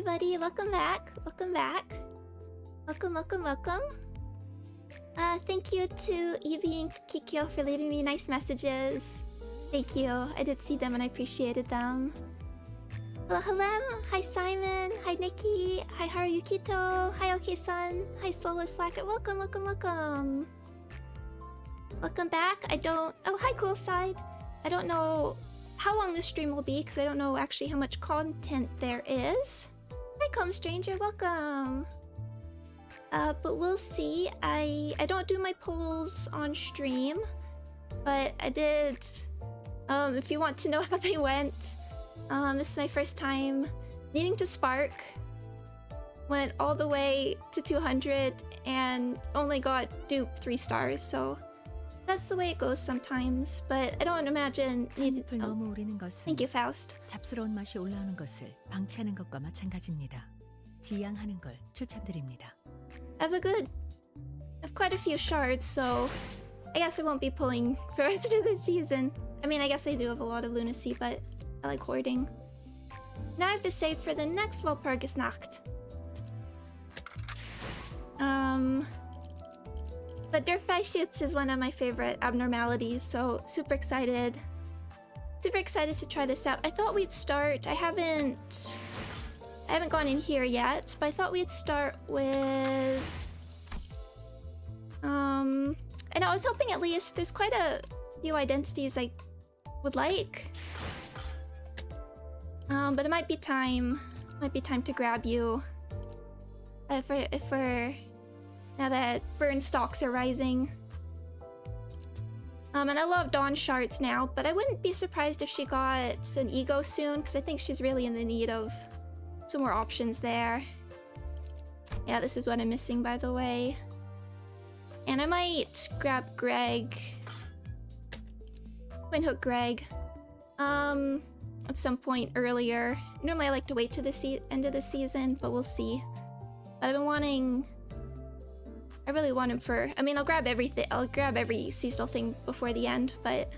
everybody, welcome back. Welcome back. Welcome. Thank you to Evie and Kikyo for leaving me nice messages. Thank you. I did see them and I appreciated them. Hello. Hi Simon. Hi Nikki. Hi Haruyukito. Hi OK-san. Hi Solo Slacker. Welcome. Welcome back. Oh, hi Cool Side. I don't know how long this stream will be because I don't know actually how much content there is. Hi Calm Stranger. Welcome. But we'll see. I don't do my polls on stream, but I did. If you want to know how they went, this is my first time needing to spark. Went all the way to 200 and only got dupe 3 stars, so that's the way it goes sometimes. But I don't imagine needing. Thank you, Faust. 잡스러운 맛이 올라오는 것을 방치하는 것과 마찬가지입니다. 지양하는 걸 추천드립니다. I have quite a few shards, so I guess I won't be pulling for it to do this season. I mean, I guess I do have a lot of lunacy, but I like hoarding. Now I have to save for the next Walpurgis Nacht. But Durfai shoots is one of my favorite abnormalities, so super excited. Super excited to try this out. I thought we'd start. I haven't gone in here yet, but I thought we'd start with and I was hoping at least there's quite a few identities I would like. But it might be time to grab you. If we're now that burn stocks are rising. And I love Dawn shards now, but I wouldn't be surprised if she got an ego soon, because I think she's really in the need of some more options there. Yeah, this is what I'm missing, by the way. And I might grab Greg. Twin Hook Greg. At some point earlier. Normally I like to wait to the end of the season, but we'll see. But I've been wanting... I really want him for... I mean, I'll grab everything. I'll grab every seasonal thing before the end, but...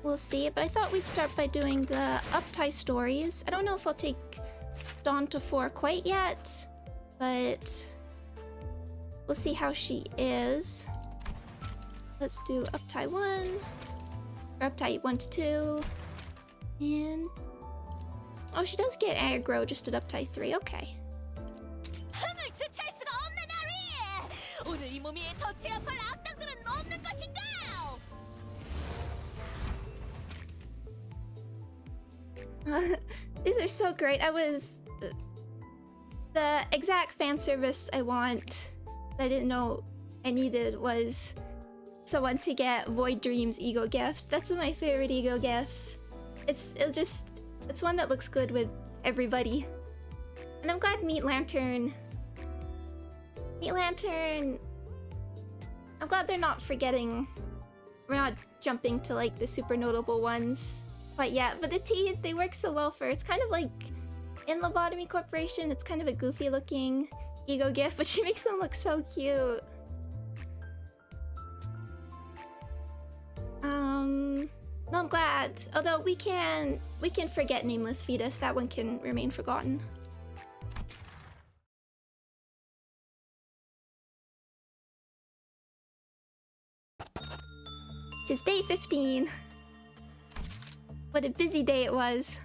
we'll see. But I thought we'd start by doing the Uptie stories. I don't know if I'll take Dawn to 4 quite yet, but... we'll see how she is. Let's do Uptie 1. Or Uptie 1 to 2. And... oh, she does get aggro just at Uptie 3. Okay. These are so great. The exact fan service I want that I didn't know I needed was someone to get Void Dream's ego gift. That's one of my favorite ego gifts. It's one that looks good with everybody. And I'm glad Meat Lantern, I'm glad they're not forgetting, we're not jumping to like the super notable ones quite yet, but the teeth, they work so well for, it's kind of like in Lobotomy Corporation, it's kind of a goofy looking ego gift, but she makes them look so cute. No, I'm glad. Although we can forget Nameless Fetus, that one can remain forgotten. Tis day 15. What a busy day it was.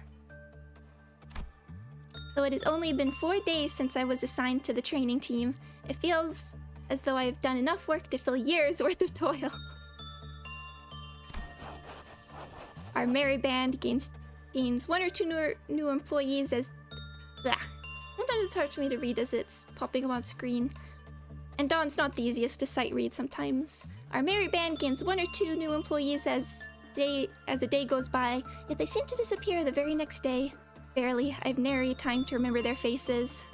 Though it has only been 4 days since I was assigned to the training team, it feels as though I have done enough work to fill years worth of toil. Our merry band gains 1 or 2 new employees as... blah. Sometimes it's hard for me to read as it's popping up on screen. And Dawn's not the easiest to sight read sometimes. Our merry band gains 1 or 2 new employees as the day goes by, yet they seem to disappear the very next day. Barely, I have nary time to remember their faces.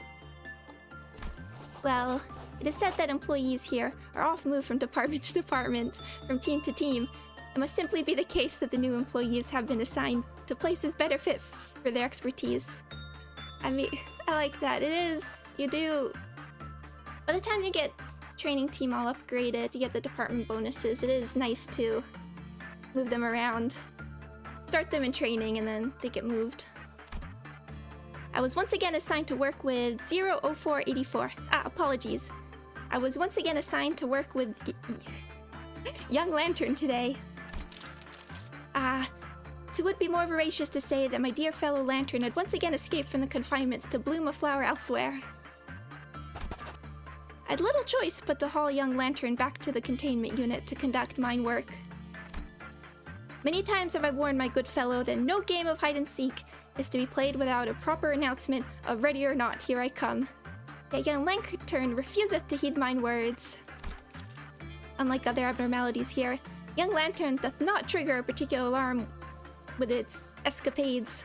Well, it is said that employees here are off moved from department to department, from team to team. It must simply be the case that the new employees have been assigned to places better fit for their expertise. I mean, I like that. It is, you do... by the time you get training team all upgraded, you get the department bonuses, it is nice to move them around. Start them in training and then they get moved. I was once again assigned to work with 00484. Apologies. I was once again assigned to work with Young Lantern today. It would be more veracious to say that my dear fellow Lantern had once again escaped from the confinements to bloom a flower elsewhere. I had little choice but to haul Young Lantern back to the containment unit to conduct mine work. Many times have I warned my good fellow that no game of hide-and-seek is to be played without a proper announcement of ready or not, here I come. Yet Young Lantern refuseth to heed mine words. Unlike other abnormalities here, Young Lantern doth not trigger a particular alarm with its escapades.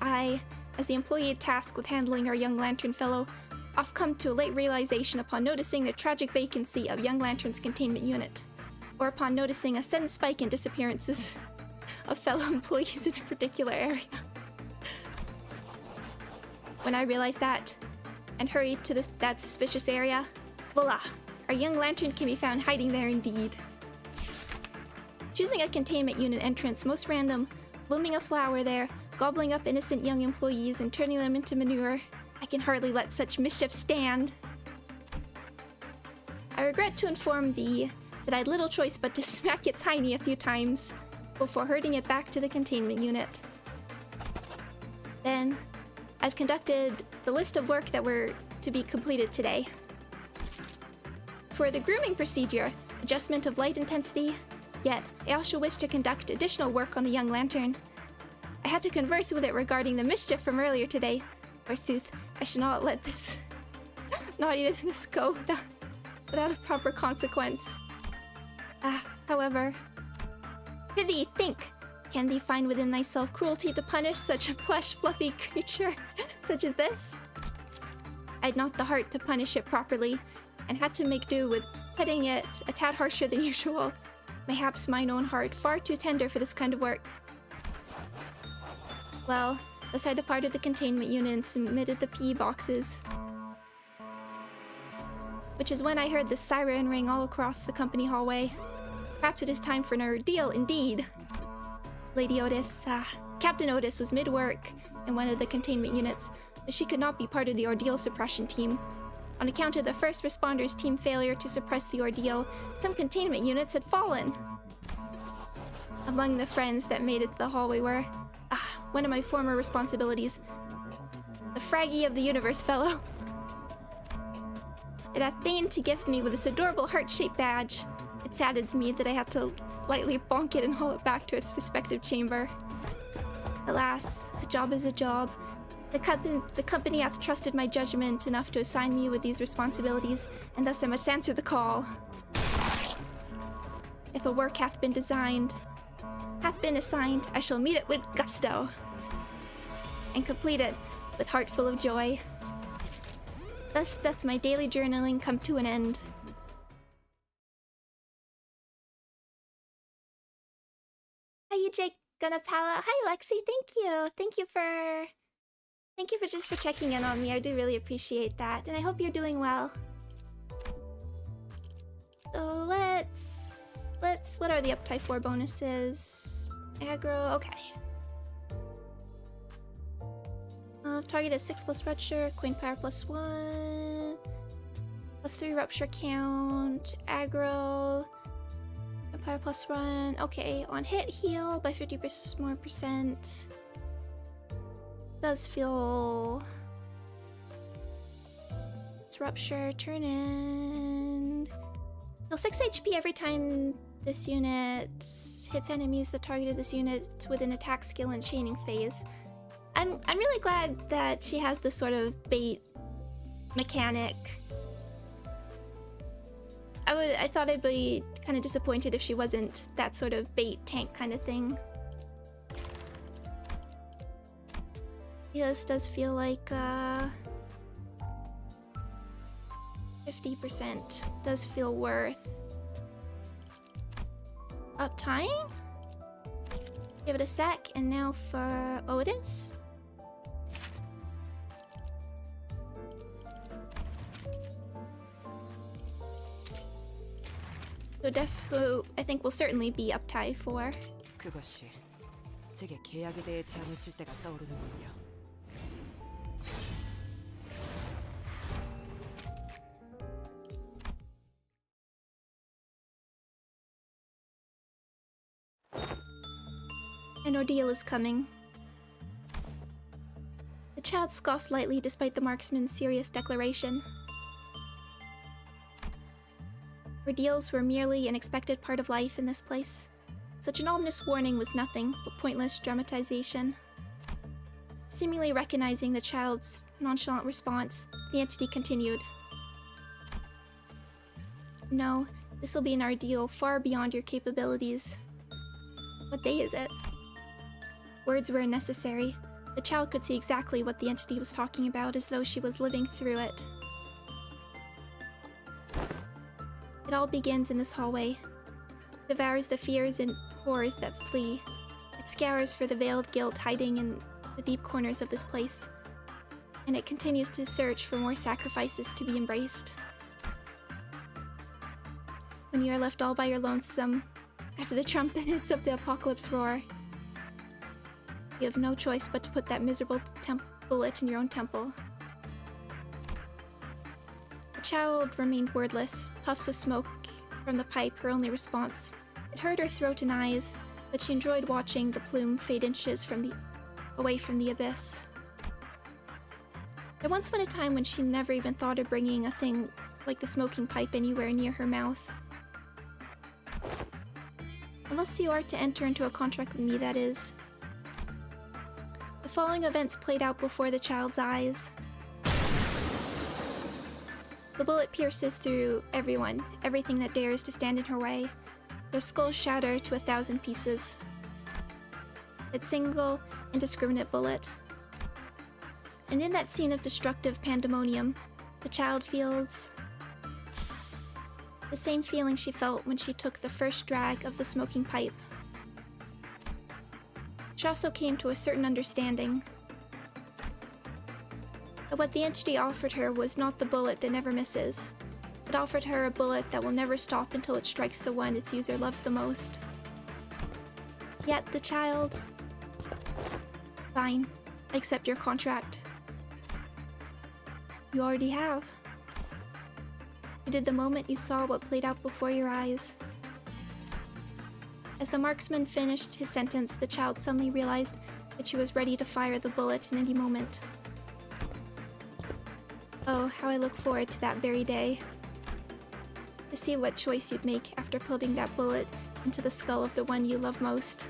I, as the employee tasked with handling our Young Lantern fellow, oft come to a late realization upon noticing the tragic vacancy of Young Lantern's containment unit, or upon noticing a sudden spike in disappearances of fellow employees in a particular area. When I realized that, and hurried to that suspicious area, voila! Our Young Lantern can be found hiding there indeed. Choosing a containment unit entrance most random, blooming a flower there, gobbling up innocent young employees and turning them into manure, I can hardly let such mischief stand. I regret to inform thee that I had little choice but to smack its hiney a few times before herding it back to the containment unit. Then, I've conducted the list of work that were to be completed today. For the grooming procedure, adjustment of light intensity, yet I also wish to conduct additional work on the Young Lantern. I had to converse with it regarding the mischief from earlier today. Forsooth, I should not let this naughtiness go without a proper consequence. However, prithee think, can thee find within thyself cruelty to punish such a plush, fluffy creature such as this? I had not the heart to punish it properly, and had to make do with petting it a tad harsher than usual. Mayhaps mine own heart far too tender for this kind of work. Well, thus I departed the containment unit and submitted the PE boxes. Which is when I heard the siren ring all across the company hallway. Perhaps it is time for an ordeal indeed. Captain Otis was mid-work in one of the containment units, but she could not be part of the ordeal suppression team. On account of the first responders' team failure to suppress the ordeal, some containment units had fallen. Among the friends that made it to the hallway were, one of my former responsibilities, the Fraggy of the Universe fellow. It hath deigned to gift me with this adorable heart-shaped badge. It saddens me that I had to lightly bonk it and haul it back to its respective chamber. Alas, a job is a job. The company hath trusted my judgment enough to assign me with these responsibilities, and thus I must answer the call. If a work hath been assigned, I shall meet it with gusto, and complete it with heart full of joy. Thus doth my daily journaling come to an end. Hi, Jake Gunapala. Hi, Lexi. Thank you for checking in on me. I do really appreciate that, and I hope you're doing well. So let's what are the uptie 4 bonuses? Aggro, okay. Target is 6 plus rupture, coin power plus 1, plus 3 rupture count, aggro, coin power plus 1. Okay, on hit, heal by 50% more percent. Does feel. It's rupture, turn in. Heal 6 HP every time this unit hits enemies that targeted this unit with an attack skill and chaining phase. I'm really glad that she has this sort of bait mechanic. I thought I'd be kind of disappointed if she wasn't that sort of bait tank kind of thing. Yeah, this does feel like 50% does feel worth uptime. Give it a sec, and now for Otis. So I think will certainly be uptie 4. 그것이 제게 계약에 대해 제안했을 때가 떠오르는군요. An ordeal is coming. The child scoffed lightly despite the marksman's serious declaration. Ordeals were merely an expected part of life in this place. Such an ominous warning was nothing but pointless dramatization. Seemingly recognizing the child's nonchalant response, the entity continued. No, this will be an ordeal far beyond your capabilities. What day is it? Words were unnecessary. The child could see exactly what the entity was talking about as though she was living through it. It all begins in this hallway. Devours the fears and horrors that flee. It scours for the veiled guilt hiding in the deep corners of this place. And it continues to search for more sacrifices to be embraced. When you are left all by your lonesome, after the trumpets of the apocalypse roar, you have no choice but to put that miserable bullet in your own temple. The child remained wordless, puffs of smoke from the pipe her only response. It hurt her throat and eyes, but she enjoyed watching the plume fade inches away from the abyss. There once been a time when she never even thought of bringing a thing like the smoking pipe anywhere near her mouth. Unless you are to enter into a contract with me, that is. The following events played out before the child's eyes. The bullet pierces through everyone, everything that dares to stand in her way. Their skulls shatter to 1,000 pieces. Its single, indiscriminate bullet. And in that scene of destructive pandemonium, the child feels the same feeling she felt when she took the first drag of the smoking pipe. She also came to a certain understanding that what the entity offered her was not the bullet that never misses. It offered her a bullet that will never stop until it strikes the one its user loves the most. Yet the child... Fine, I accept your contract. You already have. You did the moment you saw what played out before your eyes. As the marksman finished his sentence, the child suddenly realized that she was ready to fire the bullet in any moment. Oh, how I look forward to that very day. To see what choice you'd make after putting that bullet into the skull of the one you love most.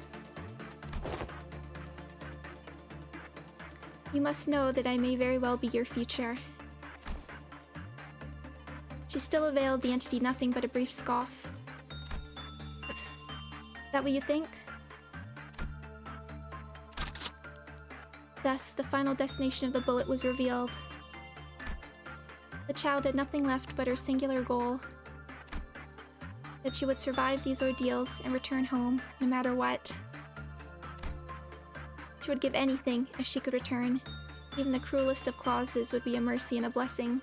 You must know that I may very well be your future. She still availed the entity nothing but a brief scoff. Is that what you think? Thus, the final destination of the bullet was revealed. The child had nothing left but her singular goal. That she would survive these ordeals and return home, no matter what. She would give anything if she could return. Even the cruelest of clauses would be a mercy and a blessing.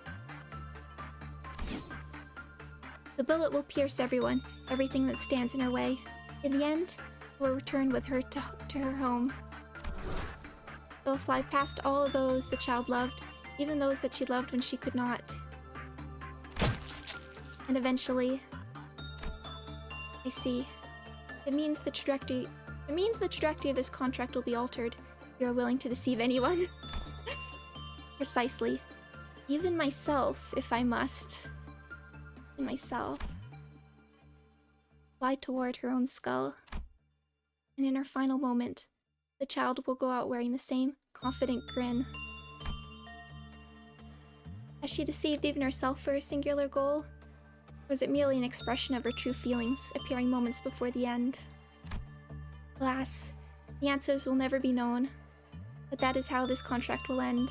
The bullet will pierce everyone, everything that stands in her way. In the end, it will return with her to her home. It will fly past all of those the child loved, even those that she loved when she could not. And eventually... I see. It means the trajectory of this contract will be altered. You are willing to deceive anyone. Precisely. Even myself, if I must. Myself. Fly toward her own skull. And in her final moment, the child will go out wearing the same confident grin. Has she deceived even herself for her singular goal? Or was it merely an expression of her true feelings, appearing moments before the end? Alas, the answers will never be known, but that is how this contract will end.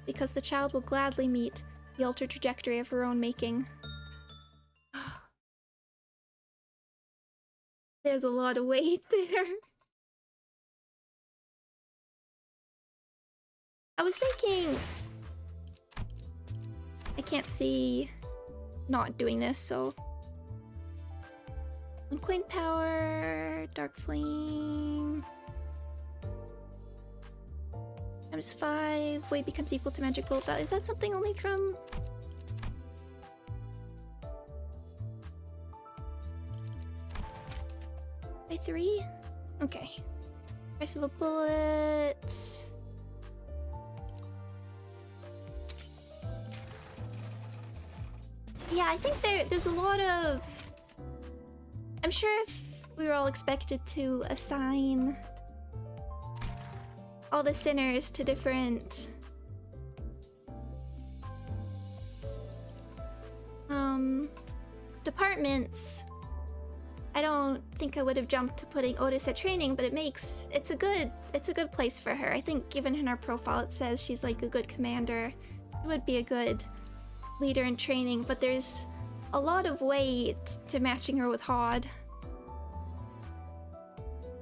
Because the child will gladly meet the altered trajectory of her own making. There's a lot of weight there. I was thinking... I can't see not doing this, so... 1 coin power, dark flame... Times 5, weight becomes equal to magic bolt. Is that something only from... by 3? Okay. Price of a bullet. Yeah, I think there's a lot of... I'm sure if we were all expected to assign all the sinners to different departments, I don't think I would have jumped to putting Otis at training, but it's a good place for her. I think even in her profile it says she's like a good commander. It would be a good leader in training, but there's a lot of weight to matching her with Hod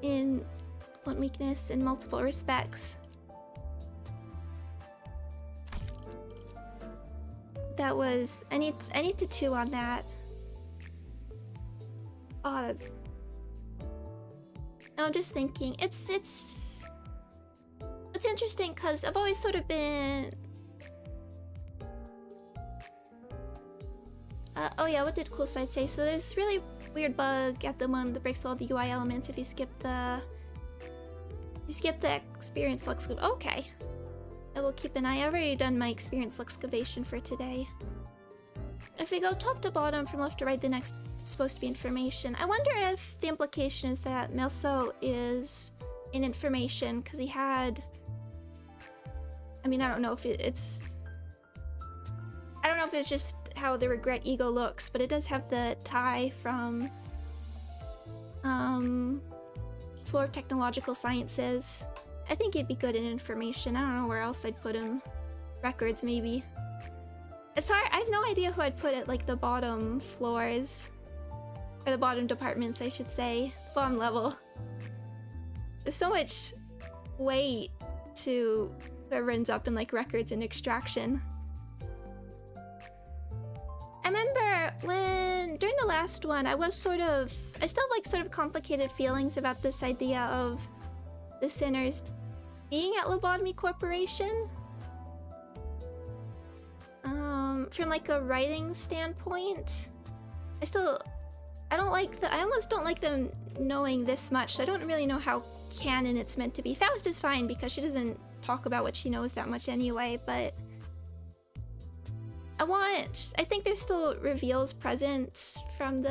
in blunt weakness in multiple respects. That was... I need to chew on that. Oh, that's... No, I'm just thinking. It's interesting because I've always sort of been... oh yeah, what did Cool Side say? So there's this really weird bug at the moment that breaks all the UI elements if you skip the... experience lux... Okay. I will keep an eye. I've already done my experience excavation for today. If we go top to bottom from left to right, the next is supposed to be information. I wonder if the implication is that Melso is in information because he had... I mean, I don't know if it's... I don't know if it's just how the regret ego looks, but it does have the tie from Floor of Technological Sciences. I think it'd be good in information. I don't know where else I'd put him. Records, maybe. It's hard. I have no idea who I'd put at like the bottom floors. Or the bottom departments, I should say. Bottom level. There's so much weight to whoever ends up in like records and extraction. I remember when, during the last one, I still have like sort of complicated feelings about this idea of the sinners being at Lobotomy Corporation. From like a writing standpoint, I almost don't like them knowing this much. So I don't really know how canon it's meant to be. Faust is fine because she doesn't talk about what she knows that much anyway, but I think there's still reveals present from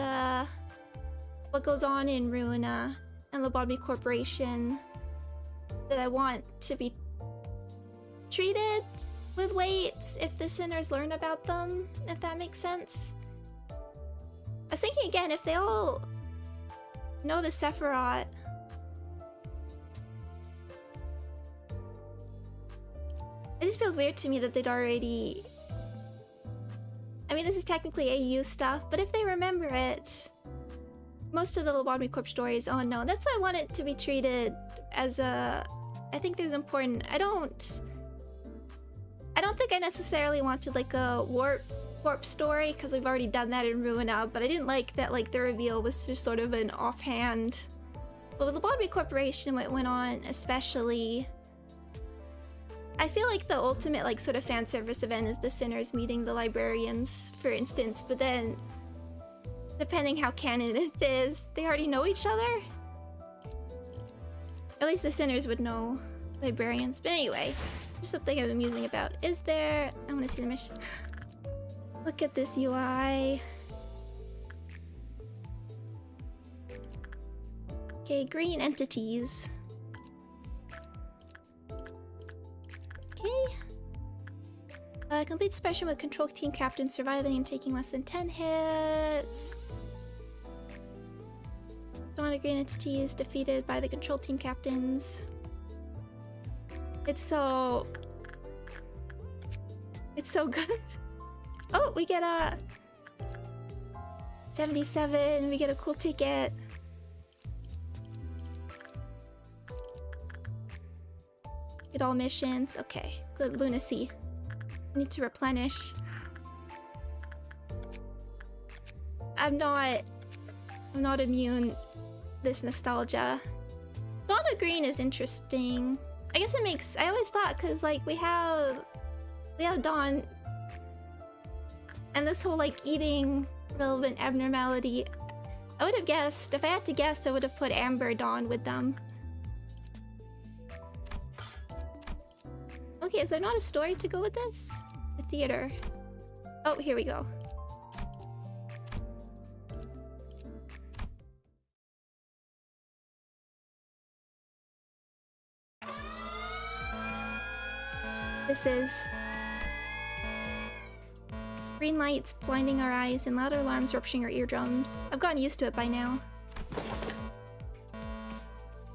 what goes on in Ruina and Lobotomy Corporation that I want to be treated with weight if the sinners learn about them, if that makes sense. I was thinking again, if they all know the Sephiroth, it just feels weird to me that they'd already... I mean, this is technically AU stuff, but if they remember it, most of the Lobotomy Corp stories, oh no, that's why I want it to be treated as a... I think there's important... I don't think I necessarily wanted like a warp story, because we've already done that in Ruina, but I didn't like that like the reveal was just sort of an offhand... But with Lobotomy Corporation, what went on especially... I feel like the ultimate like sort of fan service event is the sinners meeting the librarians, for instance, but then depending how canon it is, they already know each other. At least the sinners would know librarians. But anyway, just something I've been musing about. I want to see the mission. Look at this UI. Okay, green entities. Okay. Complete suppression with control team captain surviving and taking less than 10 hits. Dawn of green entities defeated by the control team captains. It's so good. Oh, we get a 77. We get a cool ticket. Get all missions. Okay, good. Lunacy. Need to replenish. I'm not immune. This nostalgia. Dawn of Green is interesting. I guess it makes. I always thought because like we have Dawn, and this whole like eating relevant abnormality. I would have guessed. If I had to guess, I would have put Amber Dawn with them. Okay, is there not a story to go with this? The theater. Oh, here we go. This is green lights blinding our eyes and louder alarms rupturing our eardrums. I've gotten used to it by now.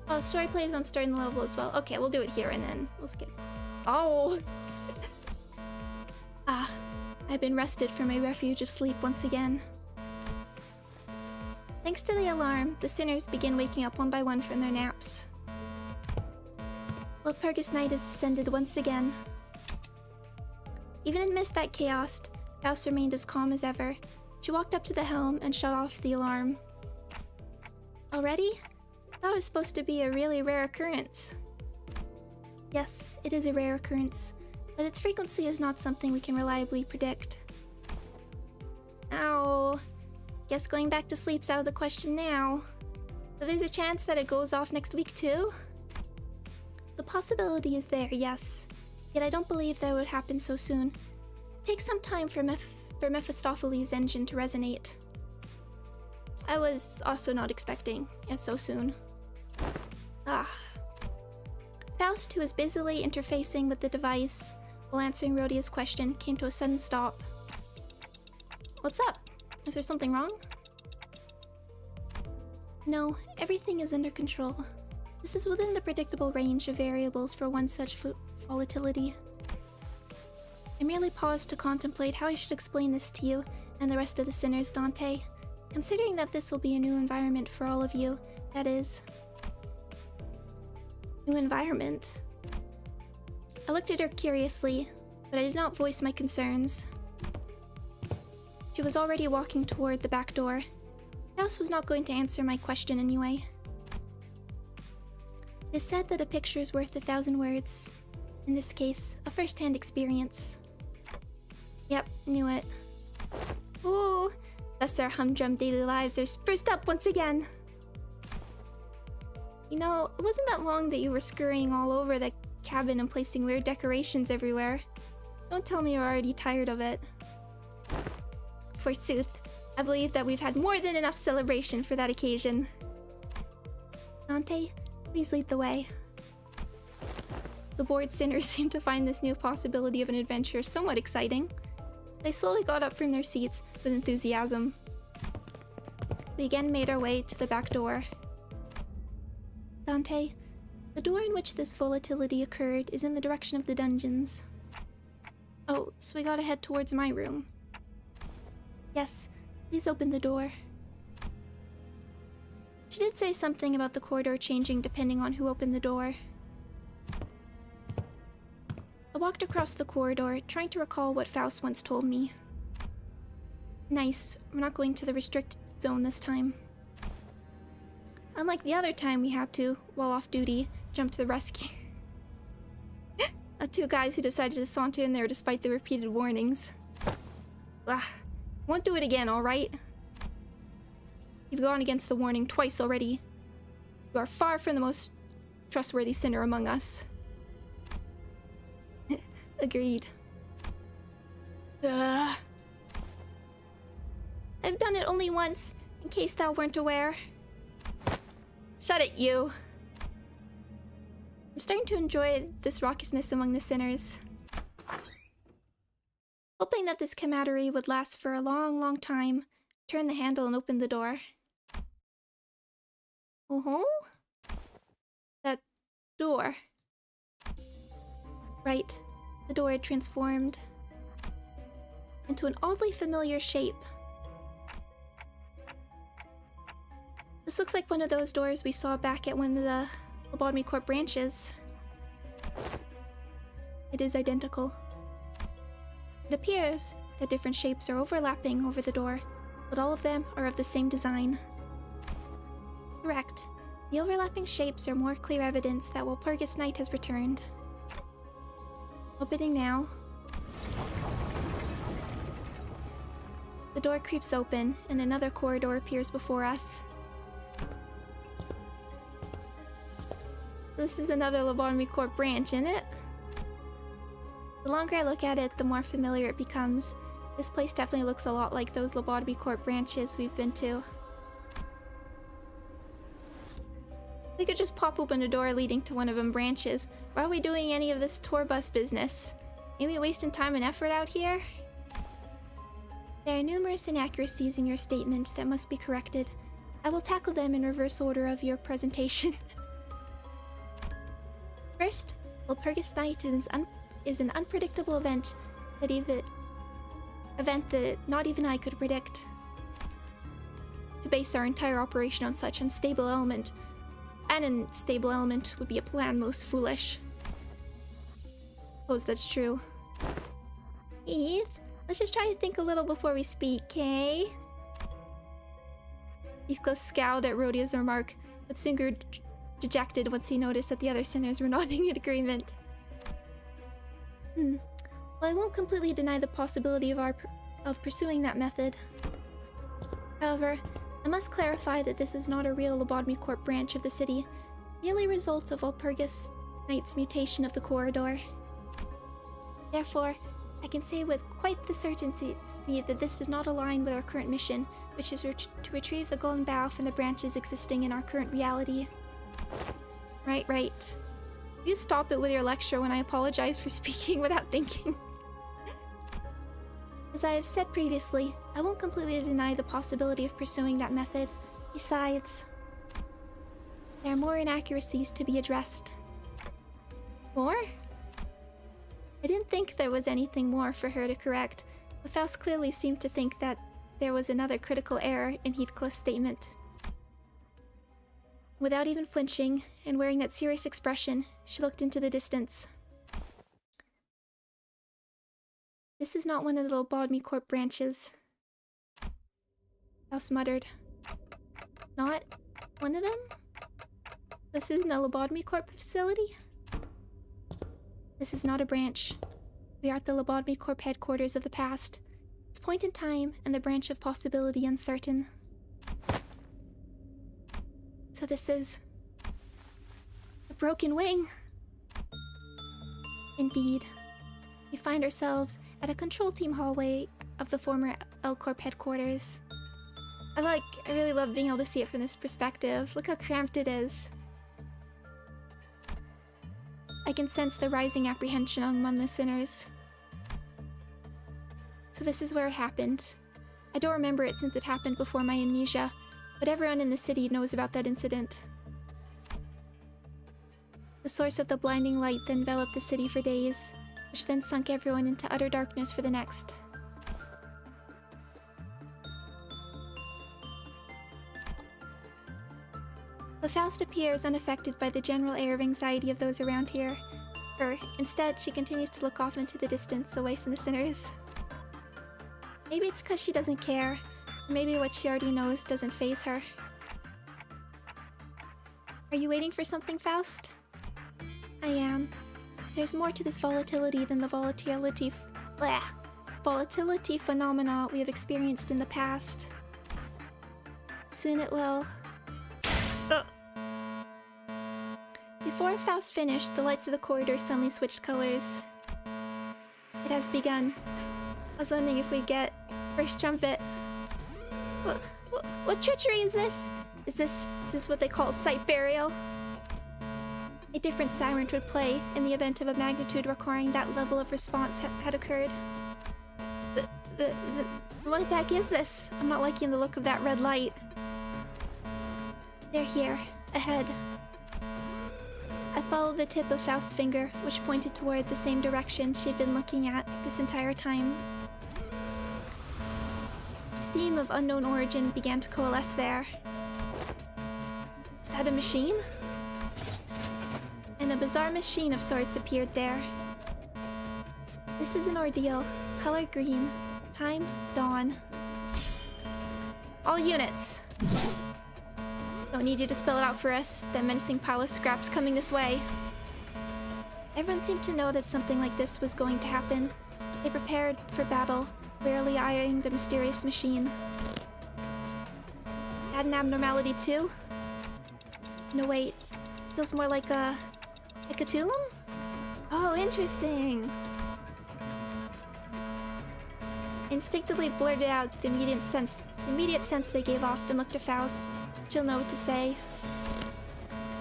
Oh, story plays on starting the level as well. Okay, we'll do it here and then we'll skip. Oh! Ah, I've been rested from my refuge of sleep once again. Thanks to the alarm, the sinners begin waking up one by one from their naps. Walpurgis night has descended once again. Even amidst that chaos, Faust remained as calm as ever. She walked up to the helm and shut off the alarm. Already? That was supposed to be a really rare occurrence. Yes, it is a rare occurrence, but its frequency is not something we can reliably predict. Ow. Guess going back to sleep's out of the question now. But there's a chance that it goes off next week too? The possibility is there, yes. Yet I don't believe that would happen so soon. It takes some time for Mephistopheles' engine to resonate. I was also not expecting it so soon. Ah. Faust, who was busily interfacing with the device while answering Rhodia's question, came to a sudden stop. What's up? Is there something wrong? No, everything is under control. This is within the predictable range of variables for one such volatility. I merely paused to contemplate how I should explain this to you and the rest of the sinners, Dante, considering that this will be a new environment for all of you, that is. New environment? I looked at her curiously, but I did not voice my concerns. She was already walking toward the back door. Faust was not going to answer my question anyway. It is said that a picture is worth 1,000 words. In this case, a first-hand experience. Yep, knew it. Ooh, thus our humdrum daily lives are spruced up once again. You know, it wasn't that long that you were scurrying all over the cabin and placing weird decorations everywhere. Don't tell me you're already tired of it. Forsooth, I believe that we've had more than enough celebration for that occasion. Dante, please lead the way. The bored sinners seemed to find this new possibility of an adventure somewhat exciting. They slowly got up from their seats with enthusiasm. We again made our way to the back door. Dante, the door in which this volatility occurred is in the direction of the dungeons. Oh, so we gotta head towards my room. Yes, please open the door. She did say something about the corridor changing depending on who opened the door. I walked across the corridor, trying to recall what Faust once told me. Nice, we're not going to the restricted zone this time. Unlike the other time we had to, while off duty, jump to the rescue. Two guys who decided to saunter in there despite the repeated warnings. Won't do it again, alright? You've gone against the warning twice already. You are far from the most trustworthy sinner among us. Agreed. I've done it only once, in case thou weren't aware. Shut it, you. I'm starting to enjoy this raucousness among the sinners. Hoping that this camaraderie would last for a long, long time, turned the handle and opened the door. Oh-ho? That door. Right. The door had transformed into an oddly familiar shape. This looks like one of those doors we saw back at one of the Lobotomy Corp branches. It is identical. It appears that different shapes are overlapping over the door, but all of them are of the same design. Correct. The overlapping shapes are more clear evidence that Walpurgis night has returned. Opening now. The door creeps open, and another corridor appears before us. This is another Lobotomy Corp branch, isn't it? The longer I look at it, the more familiar it becomes. This place definitely looks a lot like those Lobotomy Corp branches we've been to. We could just pop open a door leading to one of them branches. Why are we doing any of this tour bus business? Ain't we wasting time and effort out here? There are numerous inaccuracies in your statement that must be corrected. I will tackle them in reverse order of your presentation. First, Walpurgis Night is an unpredictable event that not even I could predict. To base our entire operation on such unstable element, an unstable element would be a plan most foolish. Suppose that's true. Heath, let's just try to think a little before we speak, okay? Heathcliff scowled at Rhodia's remark, but soon grew dejected once he noticed that the other sinners were nodding in agreement. Well, I won't completely deny the possibility of pursuing that method. However, I must clarify that this is not a real Lobotomy Corp branch of the city, merely a result of Walpurgis Knight's mutation of the corridor. Therefore, I can say with quite the certainty that this does not align with our current mission, which is to retrieve the golden bough from the branches existing in our current reality. Right. You stop it with your lecture when I apologize for speaking without thinking. As I have said previously, I won't completely deny the possibility of pursuing that method. Besides, there are more inaccuracies to be addressed. More? I didn't think there was anything more for her to correct, but Faust clearly seemed to think that there was another critical error in Heathcliff's statement. Without even flinching, and wearing that serious expression, she looked into the distance. This is not one of the Lobotomy Corp branches. Faust muttered. Not one of them? This isn't a Lobotomy Corp facility? This is not a branch. We are at the Lobotomy Corp headquarters of the past. Its point in time and the branch of possibility uncertain. So this is a broken wing. Indeed. We find ourselves at a control team hallway of the former L Corp headquarters. I really love being able to see it from this perspective. Look how cramped it is. I can sense the rising apprehension among the sinners. So this is where it happened. I don't remember it since it happened before my amnesia, but everyone in the city knows about that incident. The source of the blinding light that enveloped the city for days, which then sunk everyone into utter darkness for the next. But Faust appears unaffected by the general air of anxiety of those around here. Instead, she continues to look off into the distance, away from the sinners. Maybe it's because she doesn't care, or maybe what she already knows doesn't faze her. Are you waiting for something, Faust? I am. There's more to this volatility than the volatility phenomena we have experienced in the past. Soon it will... Before Faust finished, the lights of the corridor suddenly switched colors. It has begun. I was wondering if we'd get first trumpet. What treachery is this? Is this what they call sight burial? A different siren would play in the event of a magnitude requiring that level of response had occurred. What the heck is this? I'm not liking the look of that red light. They're here, ahead. I followed the tip of Faust's finger, which pointed toward the same direction she had been looking at this entire time. Steam of unknown origin began to coalesce there. Is that a machine? And a bizarre machine of sorts appeared there. This is an ordeal, color green, time dawn. All units! Don't need you to spell it out for us, that menacing pile of scraps coming this way. Everyone seemed to know that something like this was going to happen. They prepared for battle, Clearly eyeing the mysterious machine. Had an abnormality too? No, wait. Feels more like a tulum? Oh, interesting. Instinctively blurted out the immediate sense they gave off, then looked to Faust. She'll know what to say.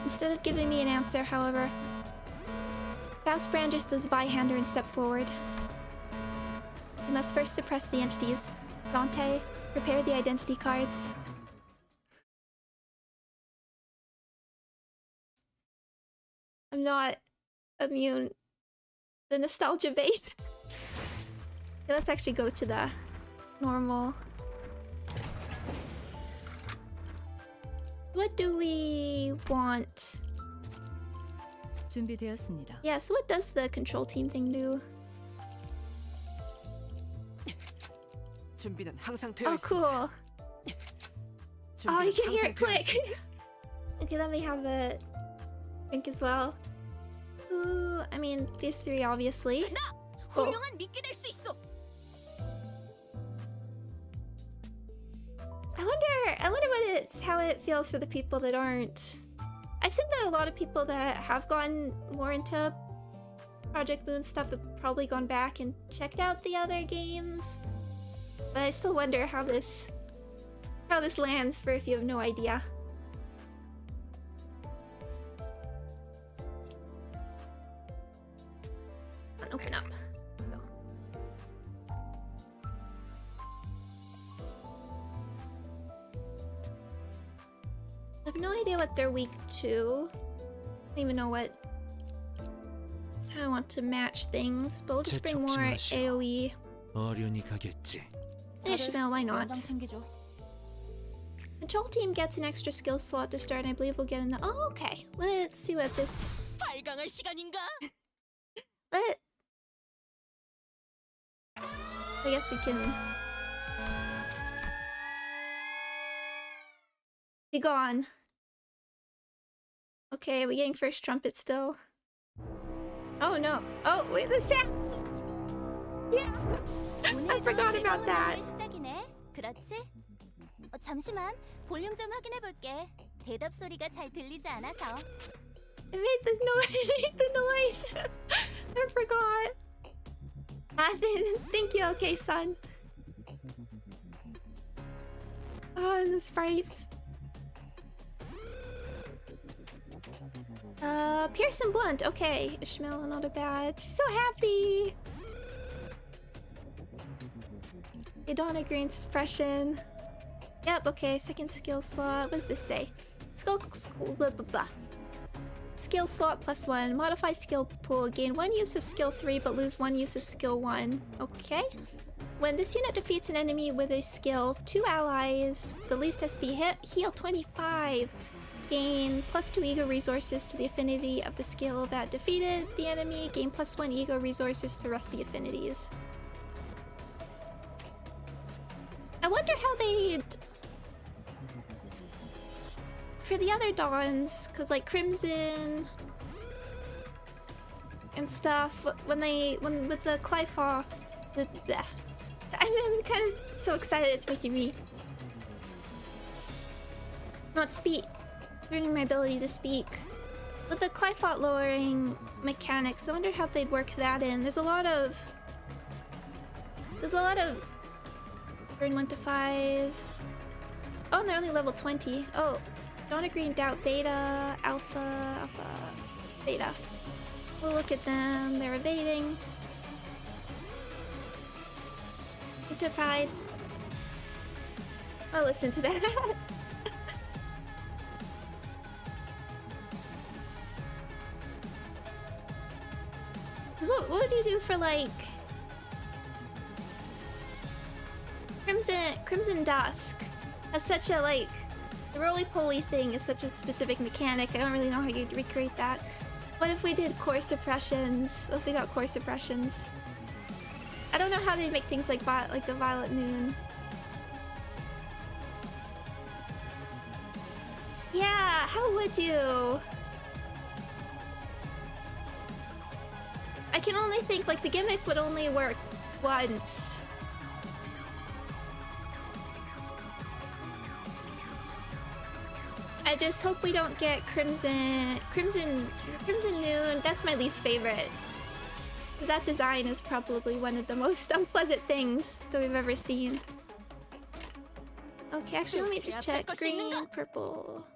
Instead of giving me an answer, however, Faust brandished the Zweihander and stepped forward. We must first suppress the entities. Dante, prepare the identity cards. I'm not immune. The nostalgia bait. Okay, let's actually go to the normal. What do we want? 준비되었습니다. Yeah, so what does the control team thing do? 준비는 항상 되어 Oh, 있습니다. cool. Oh, you 준비는 can hear 항상 it 되어 click. 있습니다. Okay, let me have a drink as well. Ooh, I mean, these three, obviously. Oh. 훌륭한 미끼 될 수 있어. I wonder how it feels for the people that aren't. I assume that a lot of people that have gotten more into Project Moon stuff have probably gone back and checked out the other games. But I still wonder how this lands for if you have no idea. Open up. Go. I have no idea what they're weak to. I don't even know how I want to match things, but we'll just bring more AoE. 어련히 가겠지. Ishmael, why not? 연장 챙겨줘. Control team gets an extra skill slot to start, and I believe we'll get an. Oh, okay. Let's see what this. 발광할 시간인가? I guess we can. Be gone. Okay, are we getting first trumpet still? Oh no. Oh, wait, the sound! Yeah! I forgot about that. 시작이네. 그렇지? 잠시만. 볼륨 좀 확인해 볼게. 대답 소리가 잘 들리지 않아서. I made the noise. I made the noise. I forgot. Thank you. Okay, son. Oh, and the sprites. Pierce and Blunt. Okay, Ishmael, not a bad. She's so happy. Idonna Green suppression. Yep. Okay, second skill slot. What does this say? Skill slot +1. Modify skill pool. Gain 1 use of skill 3, but lose 1 use of skill 1. Okay. When this unit defeats an enemy with a skill, 2 allies, the least SP hit, heal 25. Gain +2 ego resources to the affinity of the skill that defeated the enemy. Gain +1 ego resources to the rest of the affinities. I wonder how they'd... For the other Dawns, because like Crimson and stuff, when with the Clyfoth, I'm kind of so excited it's making me not speak, learning my ability to speak. With the Clyfoth lowering mechanics, I wonder how they'd work that in. There's a lot of burn 1 to 5. Oh, and they're only level 20. Oh. Donna Green, Doubt, Beta, Alpha, Beta. We'll look at them. They're evading. Into Pride. I'll listen to that. What would you do for like Crimson Dusk? Has such a like. The roly-poly thing is such a specific mechanic. I don't really know how you'd recreate that. What if we did core suppressions? What if we got core suppressions? I don't know how they make things like the Violet Moon. Yeah, how would you? I can only think like the gimmick would only work once. I just hope we don't get Crimson Noon. That's my least favorite. Because that design is probably one of the most unpleasant things that we've ever seen. Okay, actually, let me just check. Green, purple.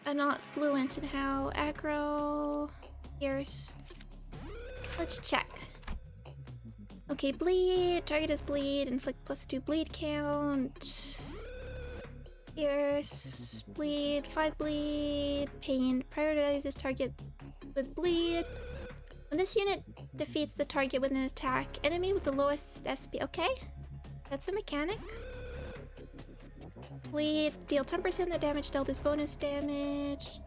I'm not fluent in how aggro. Pierce. Let's check. Okay, bleed. Target is bleed. Inflict +2 bleed count. Pierce. Bleed. 5 bleed. Pain. Prioritizes target with bleed. When this unit defeats the target with an attack, enemy with the lowest SP. Okay, that's a mechanic. Bleed. Deal 10% the damage dealt as bonus damage.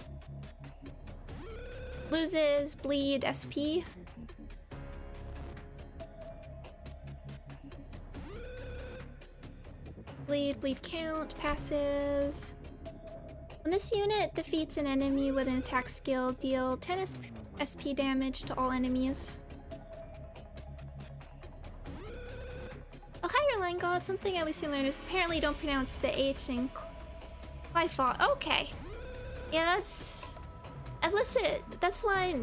Loses bleed SP. Bleed count, passes. When this unit defeats an enemy with an attack skill, deal 10 SP damage to all enemies. Oh, higher line god, something at least learners apparently don't pronounce the H in Clifot. Okay. Yeah, that's... I've listened. That's why,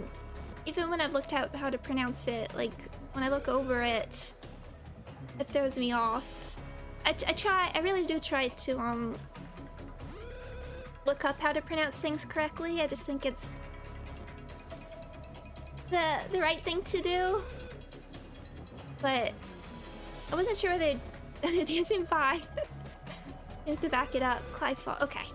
even when I've looked at how to pronounce it, like, when I look over it, it throws me off. I really do try to, look up how to pronounce things correctly. I just think it's the right thing to do. But I wasn't sure they'd using 5 just to back it up. Clifot. Okay.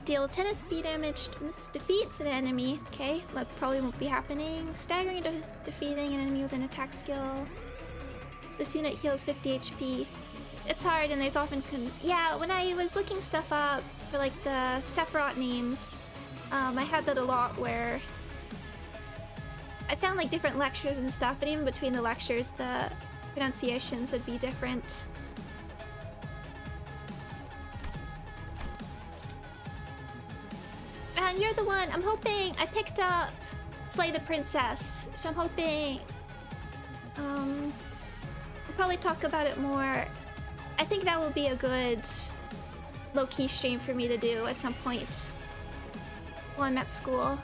Deal 10 SP damage. This defeats an enemy. Okay, that probably won't be happening. Staggering to defeating an enemy with an attack skill. This unit heals 50 HP. It's hard, and there's often yeah, when I was looking stuff up for like the Sephiroth names, I had that a lot where I found like different lectures and stuff, and even between the lectures, the pronunciations would be different. And you're the one. I'm hoping I picked up Slay the Princess, so I'm hoping we'll probably talk about it more. I think that will be a good low-key stream for me to do at some point while I'm at school.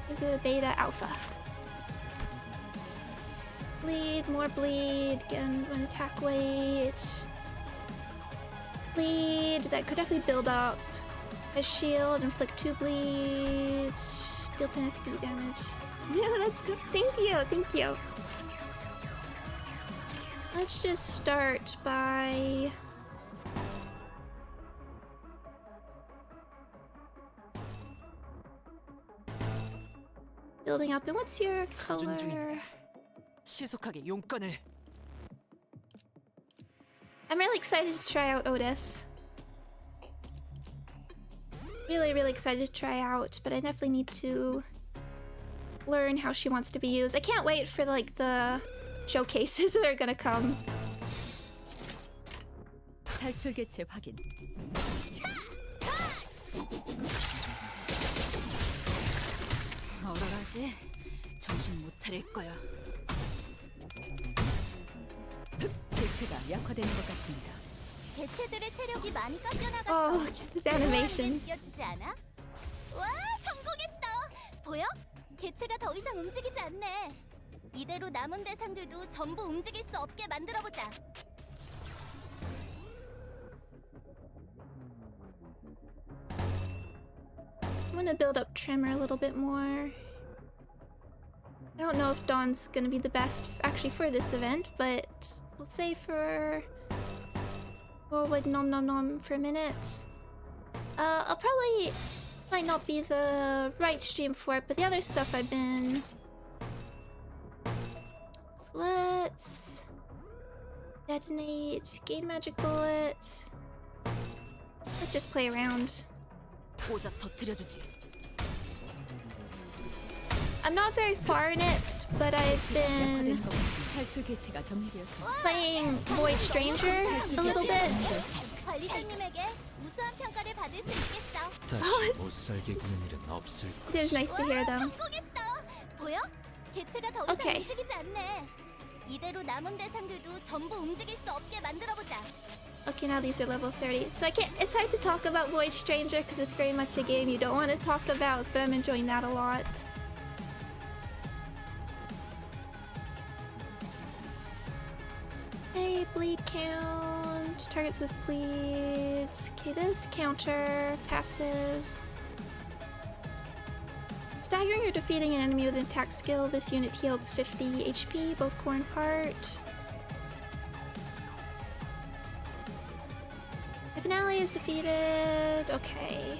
This is a beta alpha. Bleed, more bleed, again, run attack weight. Bleed, that could definitely build up. A shield, inflict 2 bleeds, deal 10 SP damage. Yeah, that's good. Thank you. Let's just start by building up. And what's your color? I'm really excited to try out Otis. Really excited to try out, but I definitely need to learn how she wants to be used. I can't wait for like the showcases that are gonna come. 탈출 개체 확인. 어라라지 정신 못 차릴 거야. 개체가 약화되는 것 같습니다. 개체들의 체력이 많이 깎여나가서 Oh, this animation. 느껴지지 않아? 와, 성공했어! 보여? 개체가 더 이상 움직이지 않네. 이대로 남은 대상들도 전부 움직일 수 없게 만들어보자. I'm gonna build up Tremor a little bit more. I don't know if Dawn's gonna be the best actually for this event, but we'll say for with Nom Nom Nom for a minute. I'll probably might not be the right stream for it, but the other stuff I've been. So let's detonate, gain magic bullet. Let's just play around. I'm not very far in it, but I've been playing Void Stranger a little bit. 관리자님에게 우수한 평가를 받을 수 있겠어. 다시 못 살게 구는 일은 없을 It is nice to hear them. 성공했어. 보여? 개체가 더 이상 Okay. 움직이지 않네. 이대로 남은 대상들도 전부 움직일 수 없게 만들어보자. Okay, now these are level 30. So I can't. It's hard to talk about Void Stranger because it's very much a game you don't want to talk about, but I'm enjoying that a lot. Okay, bleed count. Targets with bleeds. Okay, this counter. Passives. Staggering or defeating an enemy with an attack skill. This unit heals 50 HP, both core and part. If an ally is defeated, okay.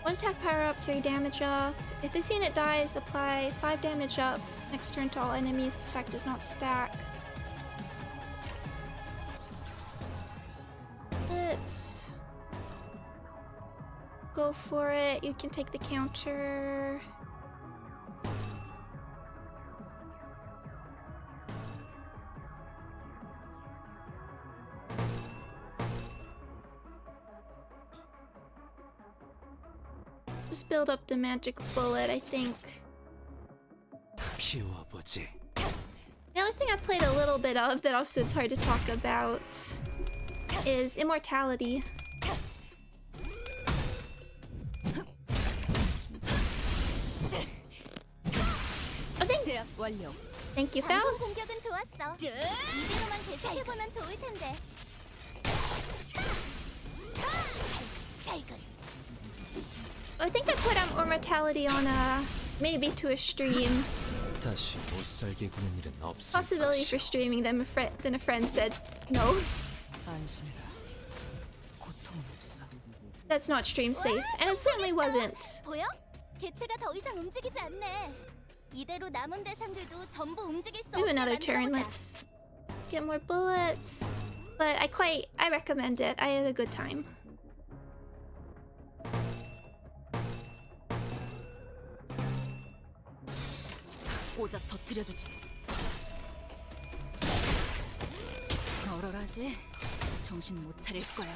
1 attack power up, 3 damage up. If this unit dies, apply 5 damage up. Next turn to all enemies, this effect does not stack. Let's go for it. You can take the counter. Just build up the magic bullet, I think. 피워보지. The other thing I've played a little bit of that also it's hard to talk about is immortality. 제압 완료. Thank you, 방금 Faust. 공격은 좋았어. 이대로만 계속해보면 좋을 텐데. I think I put immortality on maybe to a stream. 다시 못 살게 구는 일은 없을 Possibility for 것이오. streaming. Then a friend said no. 안심해라. 고통은 없어. That's not stream safe, and it certainly wasn't. 보여? 개체가 더 이상 움직이지 않네. 이대로 남은 대상들도 전부 움직일 수 Do 없게 another turn. 만들어보자. Let's get more bullets. But I recommend it. I had a good time. 오작 터뜨려주지. 얼얼하지? 정신 못 차릴 거야.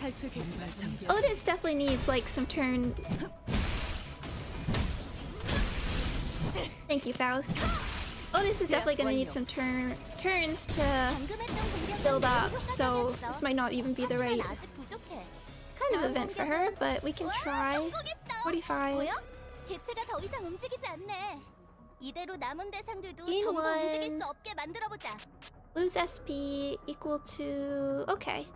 탈출 개발 장전. Otis definitely needs like some turn. Thank you, Faust. Otis is definitely gonna need some turns to 방금 했던 공격은 build up, 모두 so 화살이었어. this might not even be the right 하지만 아직 부족해. kind of event for her, but we can try. 성공했어. 45. 보여? 개체가 더 이상 움직이지 않네. 이대로 남은 대상들도 Gain 전부 one. 움직일 수 없게 만들어보자. Lose SP equal to... Okay.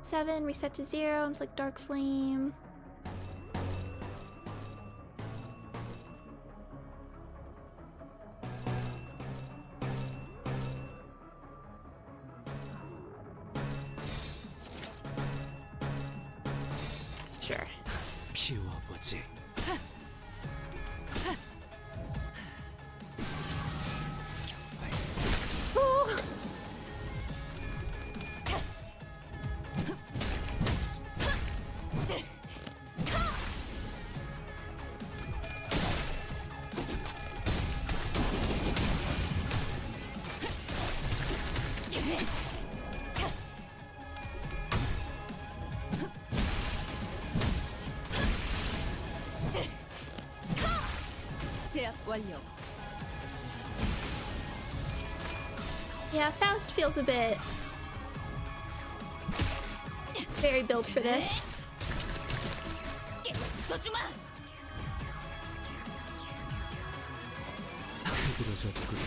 7, reset to 0, inflict dark flame. Sure. 피워보지. 제압 완료. Yeah, Faust feels a bit very built for this. 그들어졌군.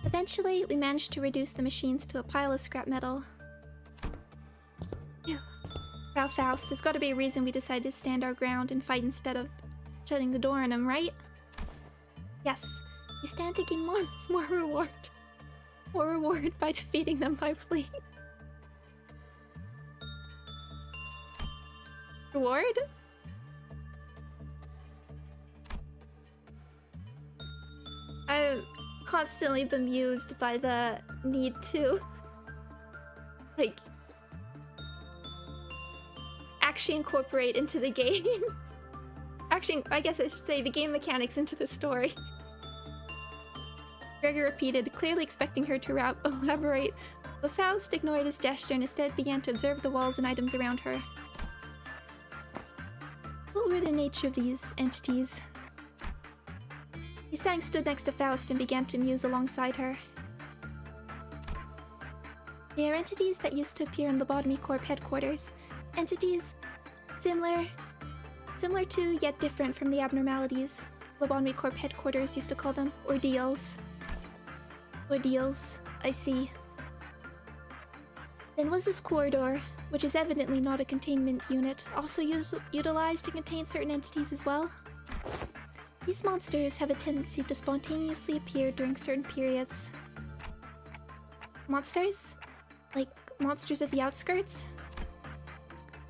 Eventually, we managed to reduce the machines to a pile of scrap metal. Phew. Wow, Faust, there's gotta be a reason we decided to stand our ground and fight instead of shutting the door on them, right? Yes, you stand to gain more reward. More reward by defeating them by fleeing. Reward? I'm constantly bemused by the need to like actually incorporate into the game. Actually, I guess I should say the game mechanics into the story. Gregor repeated, clearly expecting her to elaborate, but Faust ignored his gesture and instead began to observe the walls and items around her. What were the nature of these entities? Yisang stood next to Faust and began to muse alongside her. They are entities that used to appear in Lobotomy Corp headquarters. Entities similar to, yet different from the abnormalities. Lobotomy Corp headquarters used to call them Ordeals. Ordeals, I see. Then was this corridor, which is evidently not a containment unit, also utilized to contain certain entities as well? These monsters have a tendency to spontaneously appear during certain periods. Monsters? Like monsters of the outskirts?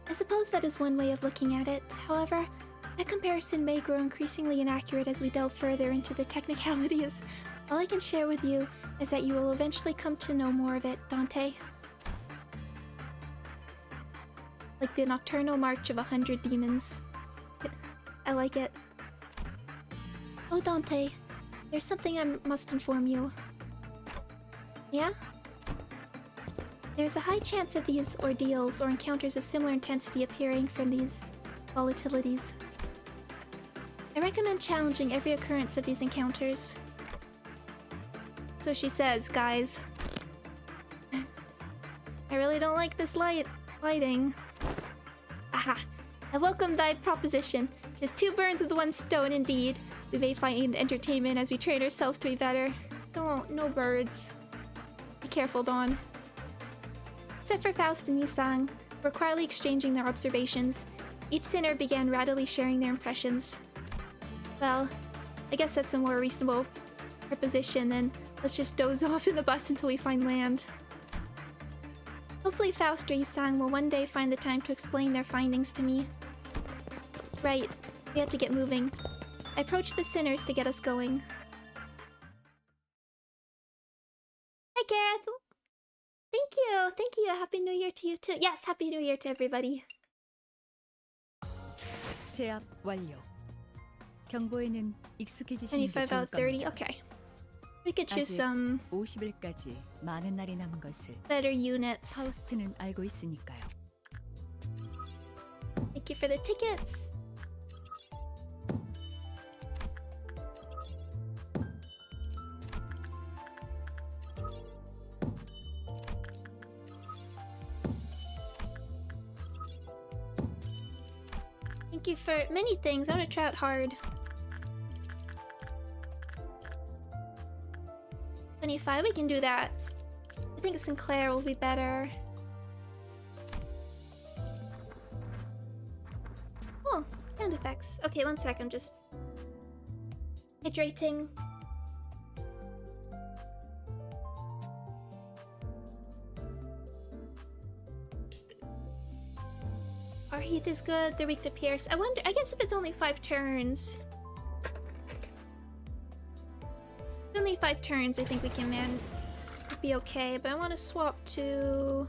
I suppose that is one way of looking at it. However, that comparison may grow increasingly inaccurate as we delve further into the technicalities. All I can share with you is that you will eventually come to know more of it, Dante. Like the nocturnal march of 100 demons. I like it. Oh, Dante, there's something I must inform you. Yeah? There's a high chance of these ordeals or encounters of similar intensity appearing from these volatilities. I recommend challenging every occurrence of these encounters. So she says, guys. I really don't like this lighting. Aha! I welcome thy proposition. 'Tis two birds with one stone indeed. We may find entertainment as we train ourselves to be better. No birds. Be careful, Dawn. Except for Faust and Yisang, who were quietly exchanging their observations, each sinner began readily sharing their impressions. Well, I guess that's a more reasonable proposition than let's just doze off in the bus until we find land. Hopefully Faust or Yisang will one day find the time to explain their findings to me. Right, we had to get moving. I approached the sinners to get us going. Hi, Gareth! Thank you! Happy New Year to you too! Yes, Happy New Year to everybody! 제압 완료. 경보에는 익숙해지시는 게 25 좋을 out 30, 겁니다. okay. We could choose 아직 some 50일까지 많은 날이 남은 것을 better units. 파우스트는 알고 있으니까요. Thank you for the tickets! Thank you for many things. I want to try out hard. 25, we can do that. I think Sinclair will be better. Oh, sound effects. Okay, one sec, I'm just hydrating. Our Heath is good, they're weak to Pierce. I guess if it's only 5 turns. Only 5 turns, I think we can be okay, but I want to swap to...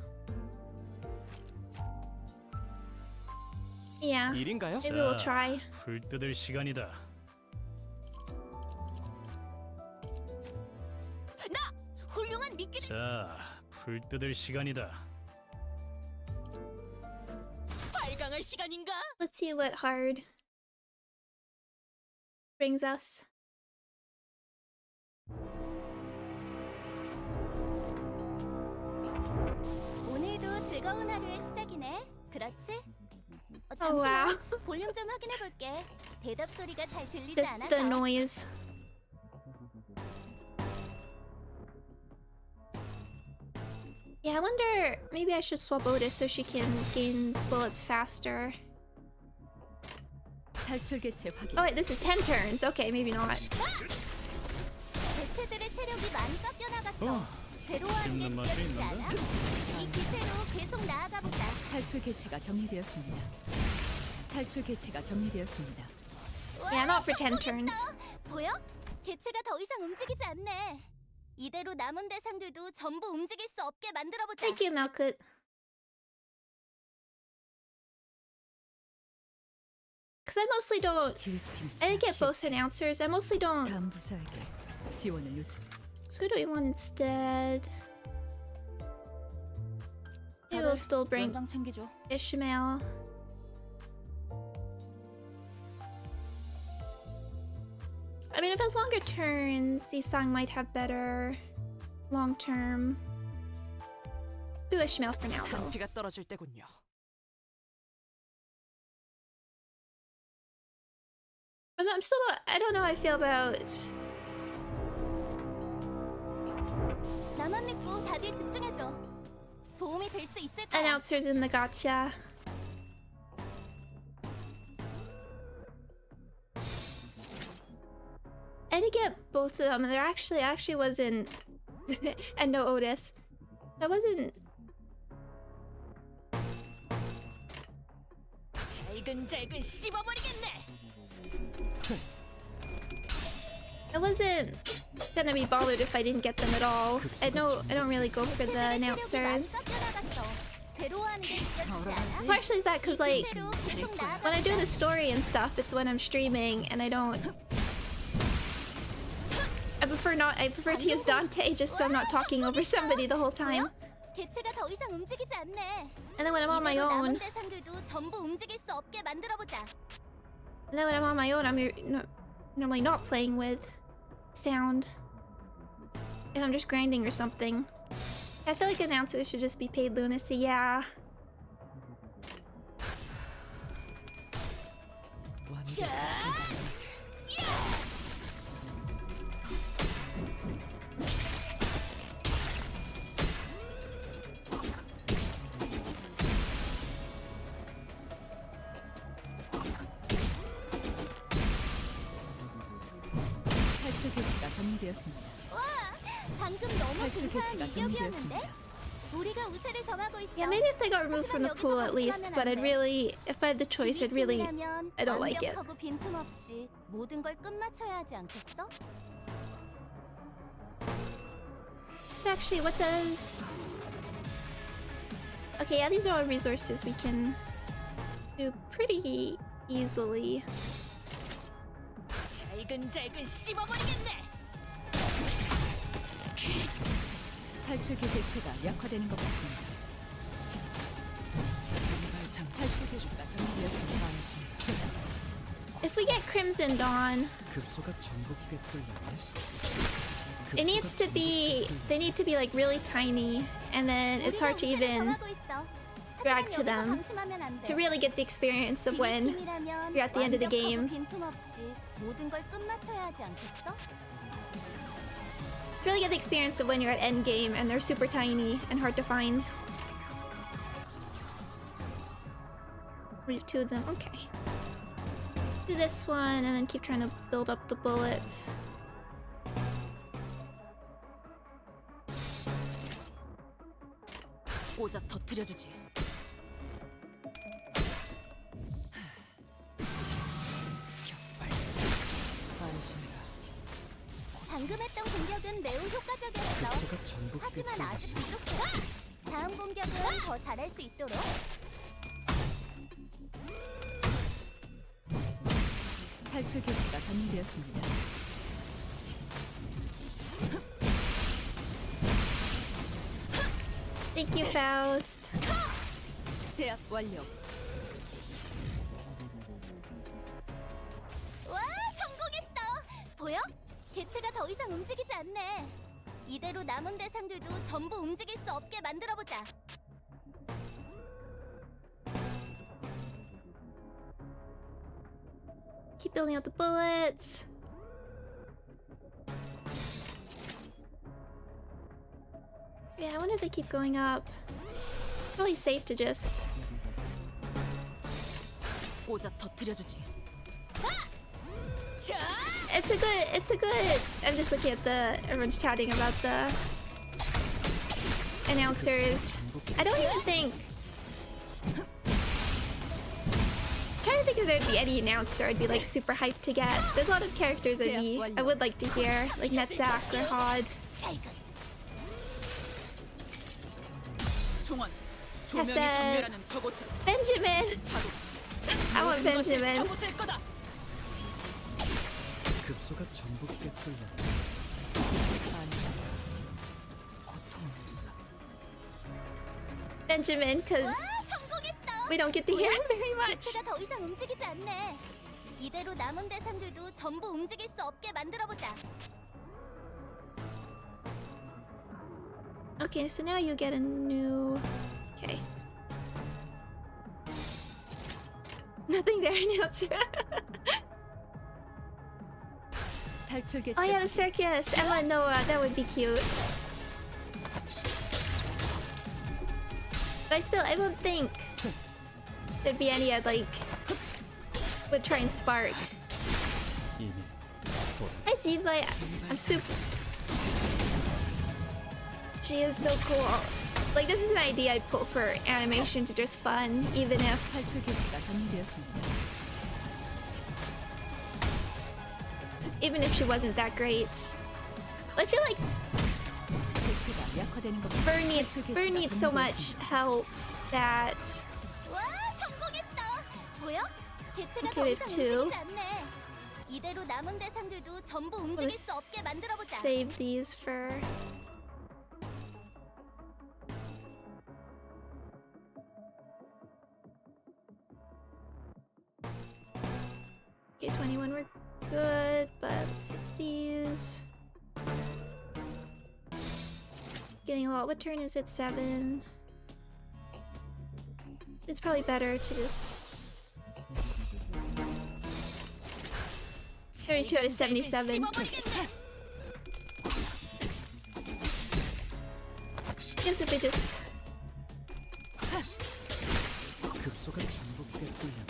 Yeah, 일인가요? maybe we'll try. 불 뜯을 시간이다. 나 훌륭한 미끼. 자, 불 뜯을 시간이다. 발광할 시간인가? Let's see what hard brings us. 오늘도 즐거운 하루의 시작이네. 그렇지? Oh 잠시만. wow, 볼륨 좀 확인해 볼게. 대답 소리가 잘 들리지 않아서. the noise. Yeah, I wonder, maybe I should swap Otis so she can gain bullets faster. 탈출 개체 확인. Oh wait, this is 10 turns. Okay, maybe not. 개체들의 체력이 많이 깎여 나갔어. 괴로워하는 게 씹는 맛이 느껴지지 있는데? 않아? 이 기세로 계속 나아가 보자. 탈출 개체가 정리되었습니다. 탈출 개체가 정리되었습니다. Yeah, not for 10 turns. 보여? 개체가 더 이상 움직이지 않네. 이대로 남은 대상들도 전부 움직일 수 없게 만들어 보자. Thank you, Malkut. Because I mostly don't... I didn't get both announcers. I mostly don't 다음 부서에게 지원을 요청. Who do we want instead? Maybe we'll still bring 연장 챙기죠. Ishmael. I mean, if it's longer turns, Isang might have better long term. Do Ishmael for now, though. 피가 떨어질 때군요. I'm still not. I don't know how I feel about. 나만 믿고 답에 집중해줘. 도움이 될 수 있을 거야. Announcers in the gacha. I did get both of them, and there actually wasn't. And no Otis. That wasn't. 잘근잘근 씹어버리겠네. I wasn't gonna be bothered if I didn't get them at all. I don't really go for the announcers. Partially is that because like when I do the story and stuff, it's when I'm streaming and I prefer to use Dante just so I'm not talking over somebody the whole time. 개체가 더 이상 움직이지 않네. And then when I'm on my 이대로 own, 남은 대상들도 전부 움직일 수 없게 만들어보자. I'm normally not playing with sound. If I'm just grinding or something. I feel like announcers should just be paid lunacy, yeah. 탈출 개체가 전개되었습니다. 와, 방금 너무 탈출 근사한 개체가 이격이었는데? 전개되었습니다. 우리가 우세를 정하고 있어. Yeah, maybe if they got removed from the pool at least, but if I had the choice, I don't like it. 완벽하고 빈틈없이 모든 걸 끝마쳐야 하지 않겠어? Actually, what does... Okay, yeah, these are all resources we can do pretty easily. 잘근잘근 씹어버리겠네. 탈출 개체가 약화되는 것 같습니다. 탈출 개체가 전개되었습니다. If we get Crimson Dawn, 급소가 전부 꿰뚫렸네. it needs to be... They need to be like really tiny, and then it's hard to even drag to them to really get the experience of when you're at the end of the game. To really get the experience of when you're at end game and they're super tiny and hard to find. We have two of them. Okay. Do this one and then keep trying to build up the bullets. 꽂아 터뜨려주지. 방금 했던 공격은 매우 효과적이었어. 급소가 전부 하지만 아직 꿰뚫렸네. 부족해. 다음 공격은 더 잘할 수 있도록. 탈출 개체가 전개되었습니다. Thank you, Faust. 제압 완료. 와, 성공했어. 보여? 개체가 더 이상 움직이지 않네. 이대로 남은 대상들도 전부 움직일 수 없게 만들어보자. Keep building up the bullets. Yeah, I wonder if they keep going up. Probably safe to just... 꽂아 터뜨려주지. It's a good... I'm just looking at everyone's chatting about the announcers. I don't even think... I'm trying to think if there'd be any announcer I'd be like super hyped to get. There's a lot of characters I would like to hear, like Netzak or Hod. 총원. I 조명이 said 전멸하는 저곳으로. Benjamin! I want Benjamin. 잡으실 거다. 급소가 전부 꿰뚫렸네. 안심. Benjamin, because 와, 성공했어. we don't get to hear him very much. 개체가 더 이상 움직이지 않네. 이대로 남은 대상들도 전부 움직일 수 없게 만들어보자. Okay, so now you get a new... Okay. Nothing there, announcer. 탈출 개체 Oh yeah, the circus. Emma, Noah, that would be cute. But I don't think there'd be any like would try and spark. 이미 I did like I'm super. She is so cool. Like this is an idea I'd put for animation to just fun, even if 탈출 개체가 정리되었습니다. she wasn't that great. I feel like 개체가 약화되는 것 Burn needs so much help that 와, 성공했어. 보여? 개체가 Okay, 더 we 이상 have two. 움직이지 않네. 이대로 남은 대상들도 전부 I'm gonna 움직일 수 없게 만들어보자. save these for. Okay, 21 we're good, but let's see these. Getting a lot. What turn is it? 7. It's probably better to just 32 out of 77. Guess if we just 급소가 전복되고 있는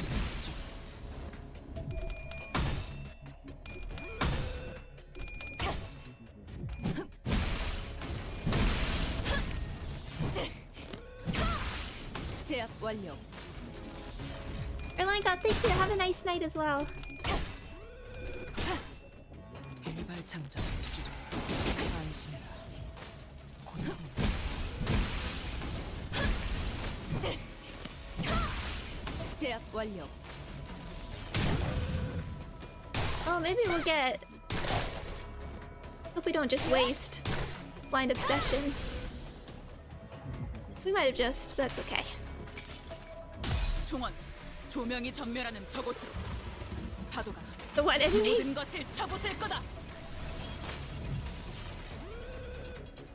제압 완료. Erlang, thank you. Have a nice night as well. 개발 창작 안심해라. 제압 완료. Oh, maybe we'll get. Hope we don't just waste blind obsession. We might have just, but that's okay. 총원, 조명이 전멸하는 저곳으로. 파도가 The one enemy. 모든 것을 쳐부술 거다.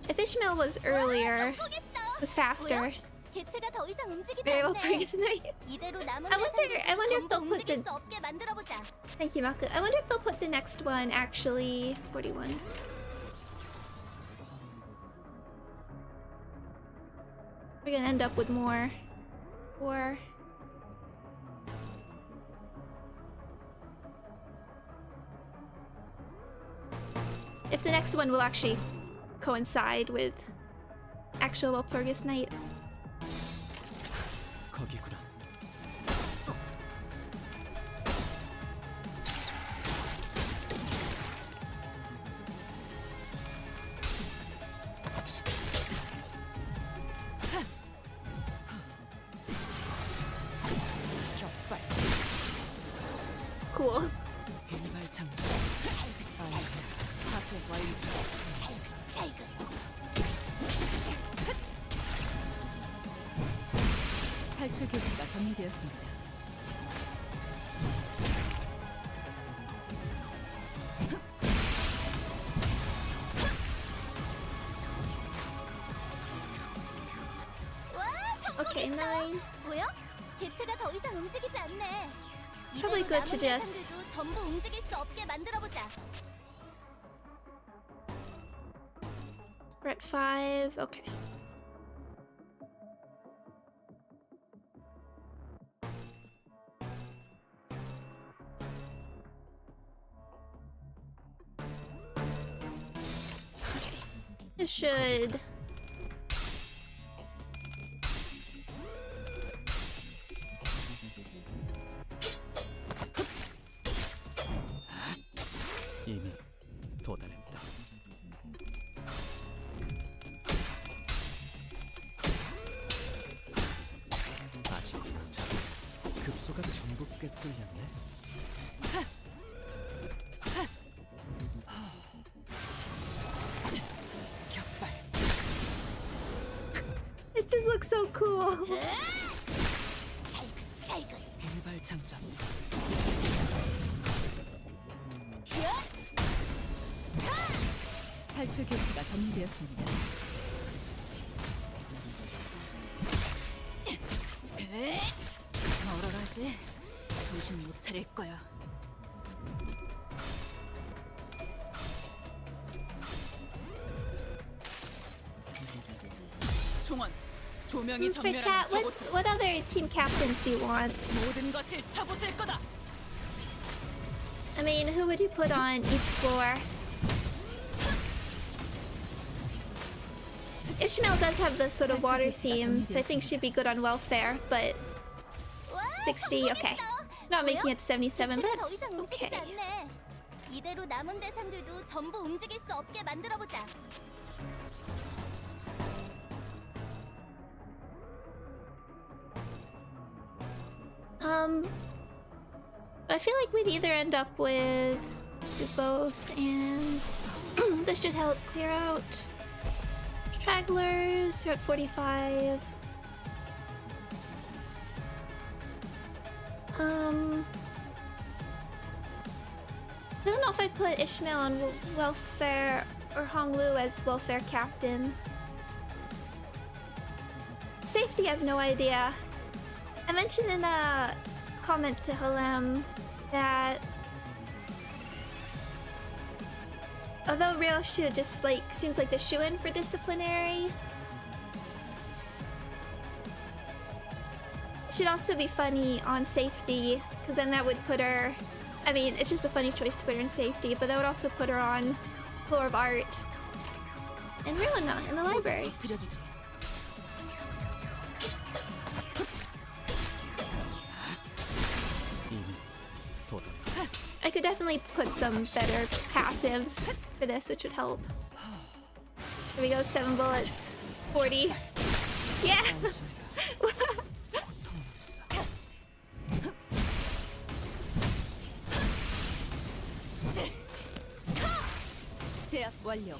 If Ishmael was earlier, 성공했어. was faster. 개체가 더 이상 움직이지 Very well 않네. Fergus night. 이대로 남은 I wonder if 대상들도 they'll 전부 put 움직일 the- 수 없게 만들어보자. Thank you, Maku. I wonder if they'll put the next one actually 41. We're gonna end up with more. Or if the next one will actually coincide with actual Walpurgis night. 거기구나. 격발. Cool. 개발 창작 안심해라. 파괴 완료. 탈출 개체가 정리되었습니다. 와, Okay, 성공했어. 9. 보여? 개체가 더 이상 움직이지 않네. Probably 이대로 good to 남은 just- 대상들도 전부 움직일 수 없게 만들어보자. We're at 5. Okay. Okay. This should. 이미 도달했다. 아직 자 급소가 전부 꿰뚫렸네. 격발. It just looks so cool. 일발 장전. 탈출 개체가 점유되었습니다. 멀어라지. 정신 못 차릴 거야. 총원, 조명이 For 전멸하는 chat, 저곳으로 what other team captains do you want? 모든 것을 쳐부술 거다. I mean, who would you put on each floor? Ishmael does have the sort of water theme, so I think she'd be good on welfare, but 60, okay. Not making it to 77, but 대체가 더 that's 이상 움직이지 okay. 않네. 이대로 남은 대상들도 전부 움직일 수 없게 만들어 보자. I feel like we'd either end up with, let's do both, and this should help clear out stragglers. You're at 45. I don't know if I put Ishmael on welfare or Honglu as welfare captain. Safety, I have no idea. I mentioned in a comment to Halem that although Ryoshu just like seems like the shoe-in for disciplinary, she'd also be funny on safety, because then that would put her, I mean, it's just a funny choice to put her in safety, but that would also put her on floor of art and Ruina in the library. 들여주지. I could definitely put some better passives for this, which would help. There we go, 7 bullets. 40. Yeah! 제압 완료.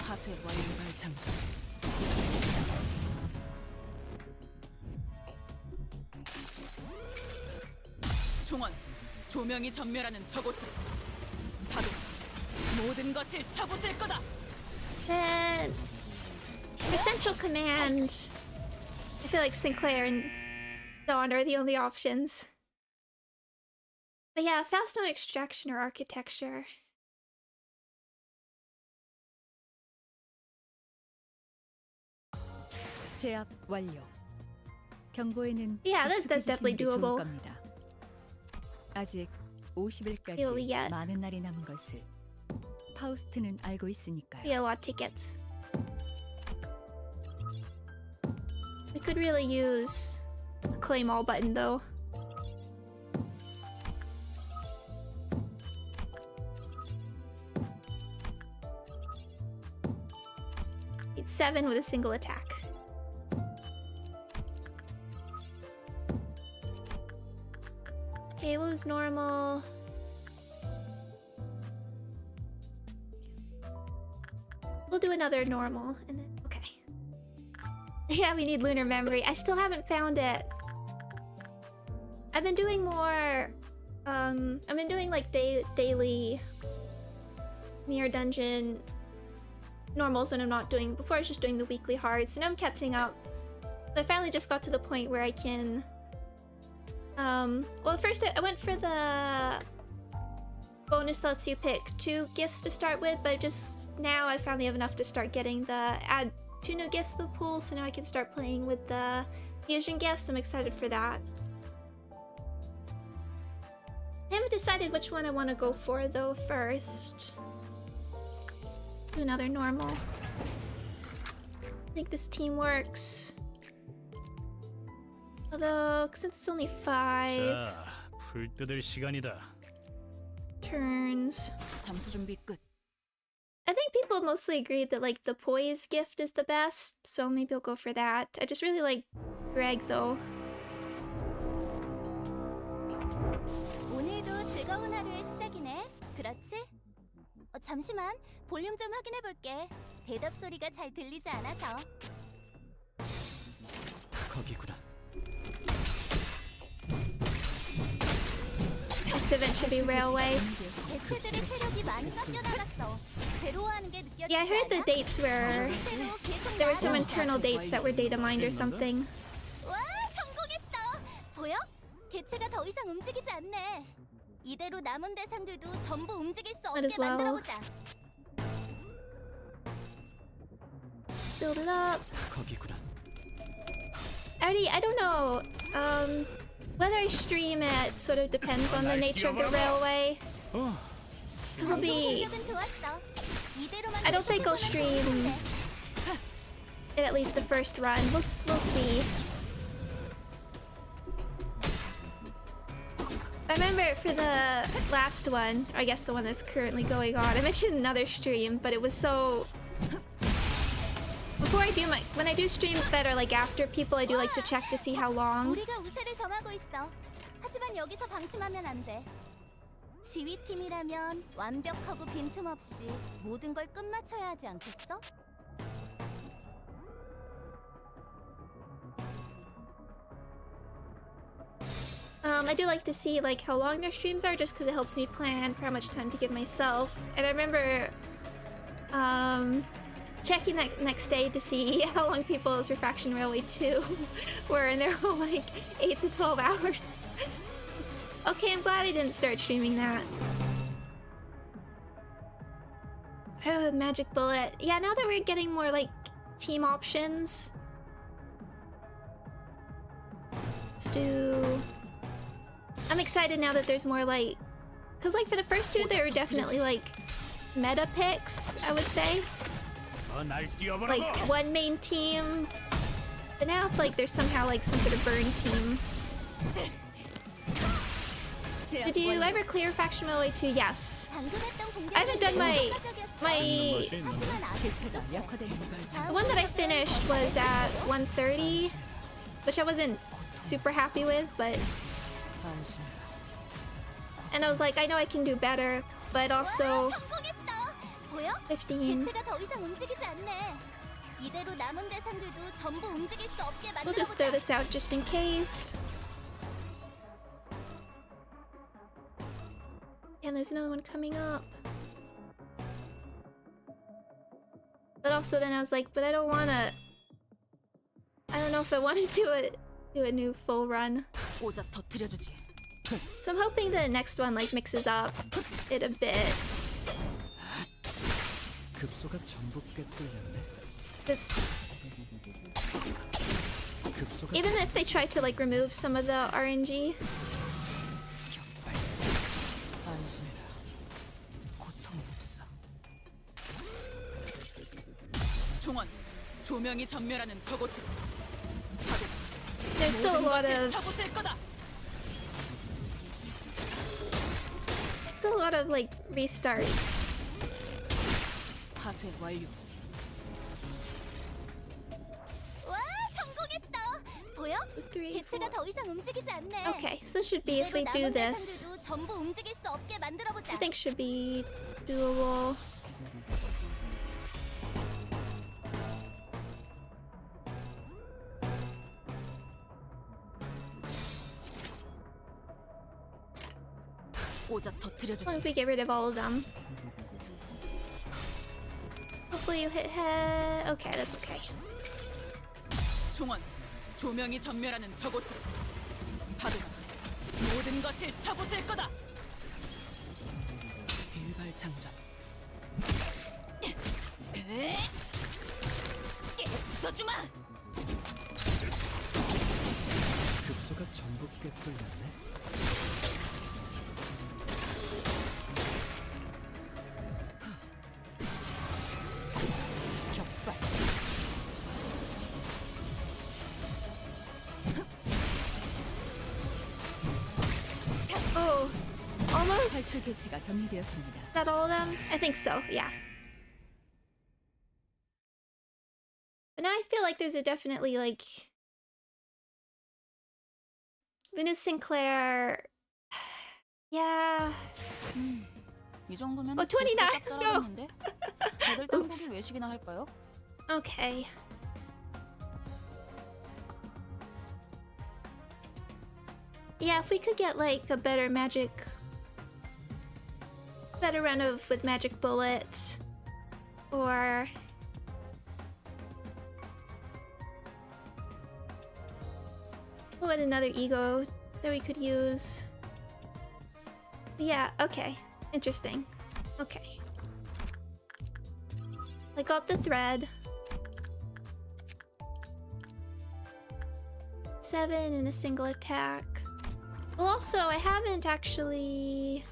화쇄 완료. 일발 장전. 총원, 조명이 전멸하는 저곳으로 파도 모든 것을 쳐부술 거다. Then for Central Command, I feel like Sinclair and Dawn are the only options. But yeah, fast on extraction or architecture. 제압 완료. 경보에는 Yeah, that's definitely 익숙해지시는 게 좋을 doable. 겁니다. 아직 Here we 50일까지 get. 많은 날이 남은 것을 파우스트는 알고 있으니까요. We get a lot of tickets. We could really use a claim all button though. Need 7 with a single attack. Okay, what was normal? We'll do another normal and then okay. Yeah, we need lunar memory. I still haven't found it. I've been doing more I've been doing like daily mirror dungeon normals when I'm not doing before I was just doing the weekly hards, and I'm catching up. I finally just got to the point where I can well, first I went for the bonus that lets you pick 2 gifts to start with, but just now I finally have enough to start getting the add 2 new gifts to the pool, so now I can start playing with the fusion gifts. I'm excited for that. I haven't decided which one I want to go for though first. Do another normal. I think this team works. Although, since it's only 5 자, 불 뜯을 시간이다. turns, 잠수 준비 끝. I think people mostly agreed that like the poise gift is the best, so maybe I'll go for that. I just really like Greg though. 오늘도 즐거운 하루의 시작이네. 그렇지? 잠시만, 볼륨 좀 확인해 볼게. 대답 소리가 잘 들리지 않아서. 거기구나. Next event should be railway. 개체들의 체력이 많이 깎여 나갔어. 괴로워하는 게 느껴지지 Yeah, I heard the 않아? dates were 실제로 계속 there were some 나아져. internal dates that were data mined or something. 와, 성공했어. 보여? 개체가 더 이상 움직이지 않네. 이대로 남은 대상들도 전부 움직일 수 Might 없게 as well. 만들어보자. Build it up. 거기구나. I don't know. Whether I stream it sort of depends on the nature of the railway. 어, This will be. 공격은 좋았어. 이대로만 I don't think I'll 계속해서는 stream 좋은데. it at least the first run. We'll see. I remember for the last one, or I guess the one that's currently going on, I mentioned another stream, but it was so. Before I do when I do streams that are like after people, I do like to check to see how long. 우리가 우세를 점하고 있어. 하지만 여기서 방심하면 안 돼. 지휘팀이라면 완벽하고 빈틈없이 모든 걸 끝마쳐야 하지 않겠어? I do like to see like how long their streams are, just because it helps me plan for how much time to give myself. And I remember checking that next day to see how long people's Refraction Railway 2 were, and they're all like 8 to 12 hours. Okay, I'm glad I didn't start streaming that. Oh, Magic Bullet. Yeah, now that we're getting more like team options. Let's do. I'm excited now that there's more like, cause like for the first two there were definitely like meta picks, I would say. 날 뛰어보라고. Like one main team. But now if like there's somehow like some sort of burn team. Did you ever clear Faction Railway 2? Yes. 방금 했던 공격은 I haven't done my 멋이 있는데? 하지만 아직 개체가 약화된 the one that I finished was at 130, which I wasn't super happy with, but and I was like, I know I can do better, but also 성공했어. 보여? 15. 개체가 더 이상 움직이지 않네. 이대로 남은 대상들도 전부 움직일 수 없게 We'll just throw 만들어보자. this out just in case. And there's another one coming up. But also then I was like, but I don't wanna. I don't know if I want to do a new full run. 오자 터뜨려주지. So I'm hoping the next one like mixes up it a bit. 급소가 전부 꿰뚫렸네. It's 급소가 even if they try to like remove some of the RNG. 안심해라. 고통은 없어. 총원, 조명이 전멸하는 저곳으로. 파도, There's still a lot 것을 of 쳐부술 거다. like restarts. 파쇄 완료. 와, 성공했어. 보여? 3, 개체가 4. 더 이상 움직이지 않네. Okay, so this should be if we 이대로 do 남은 this. 대상들도 전부 움직일 수 없게 만들어보자. I think should be doable. 오자 As long 터뜨려주지. as we get rid of all of them. Hopefully you hit head. Okay, that's okay. 총원, 조명이 전멸하는 저곳으로. 파도가 모든 것을 쳐부술 거다. 일발 장전. 써주마. 급소가 전부 꿰뚫렸네. 격발. Oh, almost. 탈출 개체가 정리되었습니다. Is that all of them? I think so, yeah. But now I feel like there's a definitely like Venus Sinclair. Yeah. 이 정도면 29. 짭짤하겠는데? 다들 땅콩이 외식이나 할까요? Okay. Yeah, if we could get like a better run of with magic bullet, or what another ego that we could use. Yeah, okay. Interesting. Okay. I got the thread. 7 in a single attack. Well, also, I haven't actually...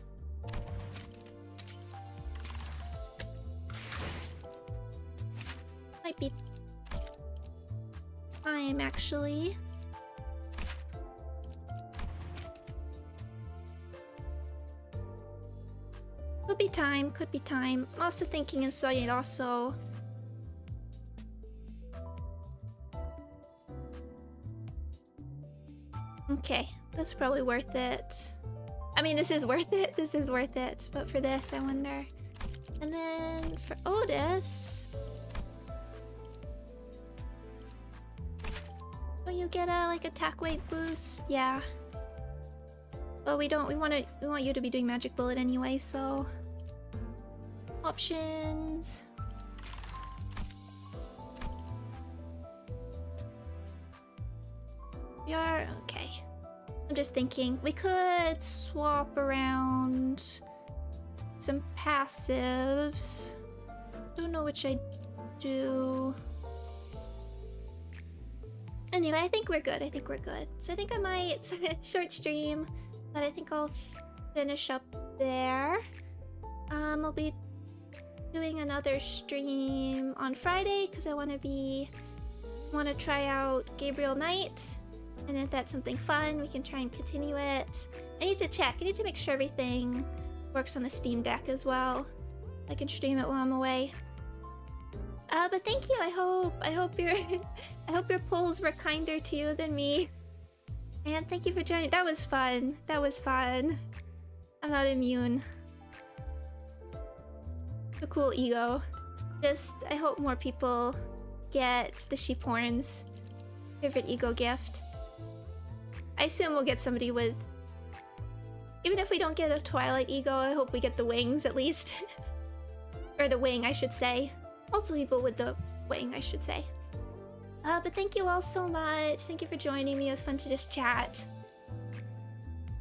Might be time, actually. Could be time, could be time. I'm also thinking inside also. Okay, that's probably worth it. I mean, this is worth it. This is worth it. But for this, I wonder. And then for Otis, don't you get a like attack weight boost? Yeah. But we don't. We want you to be doing magic bullet anyway. So options. We are okay. I'm just thinking we could swap around some passives. Don't know which I do. Anyway, I think we're good. I think we're good. So I think I might short stream, but I think I'll finish up there. I'll be doing another stream on Friday because I want to try out Gabriel Knight. And if that's something fun, we can try and continue it. I need to check. I need to make sure everything works on the Steam Deck as well. I can stream it while I'm away. But thank you. I hope your polls were kinder to you than me. And thank you for joining. That was fun. That was fun. I'm not immune. A cool ego. Just I hope more people get the sheep horns. Favorite ego gift. I assume we'll get somebody with... Even if we don't get a Twilight ego, I hope we get the wings at least. Or the wing, I should say. Multiple people with the wing, I should say. But thank you all so much. Thank you for joining me. It was fun to just chat.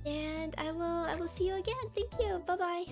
And I will see you again. Thank you. Bye-bye.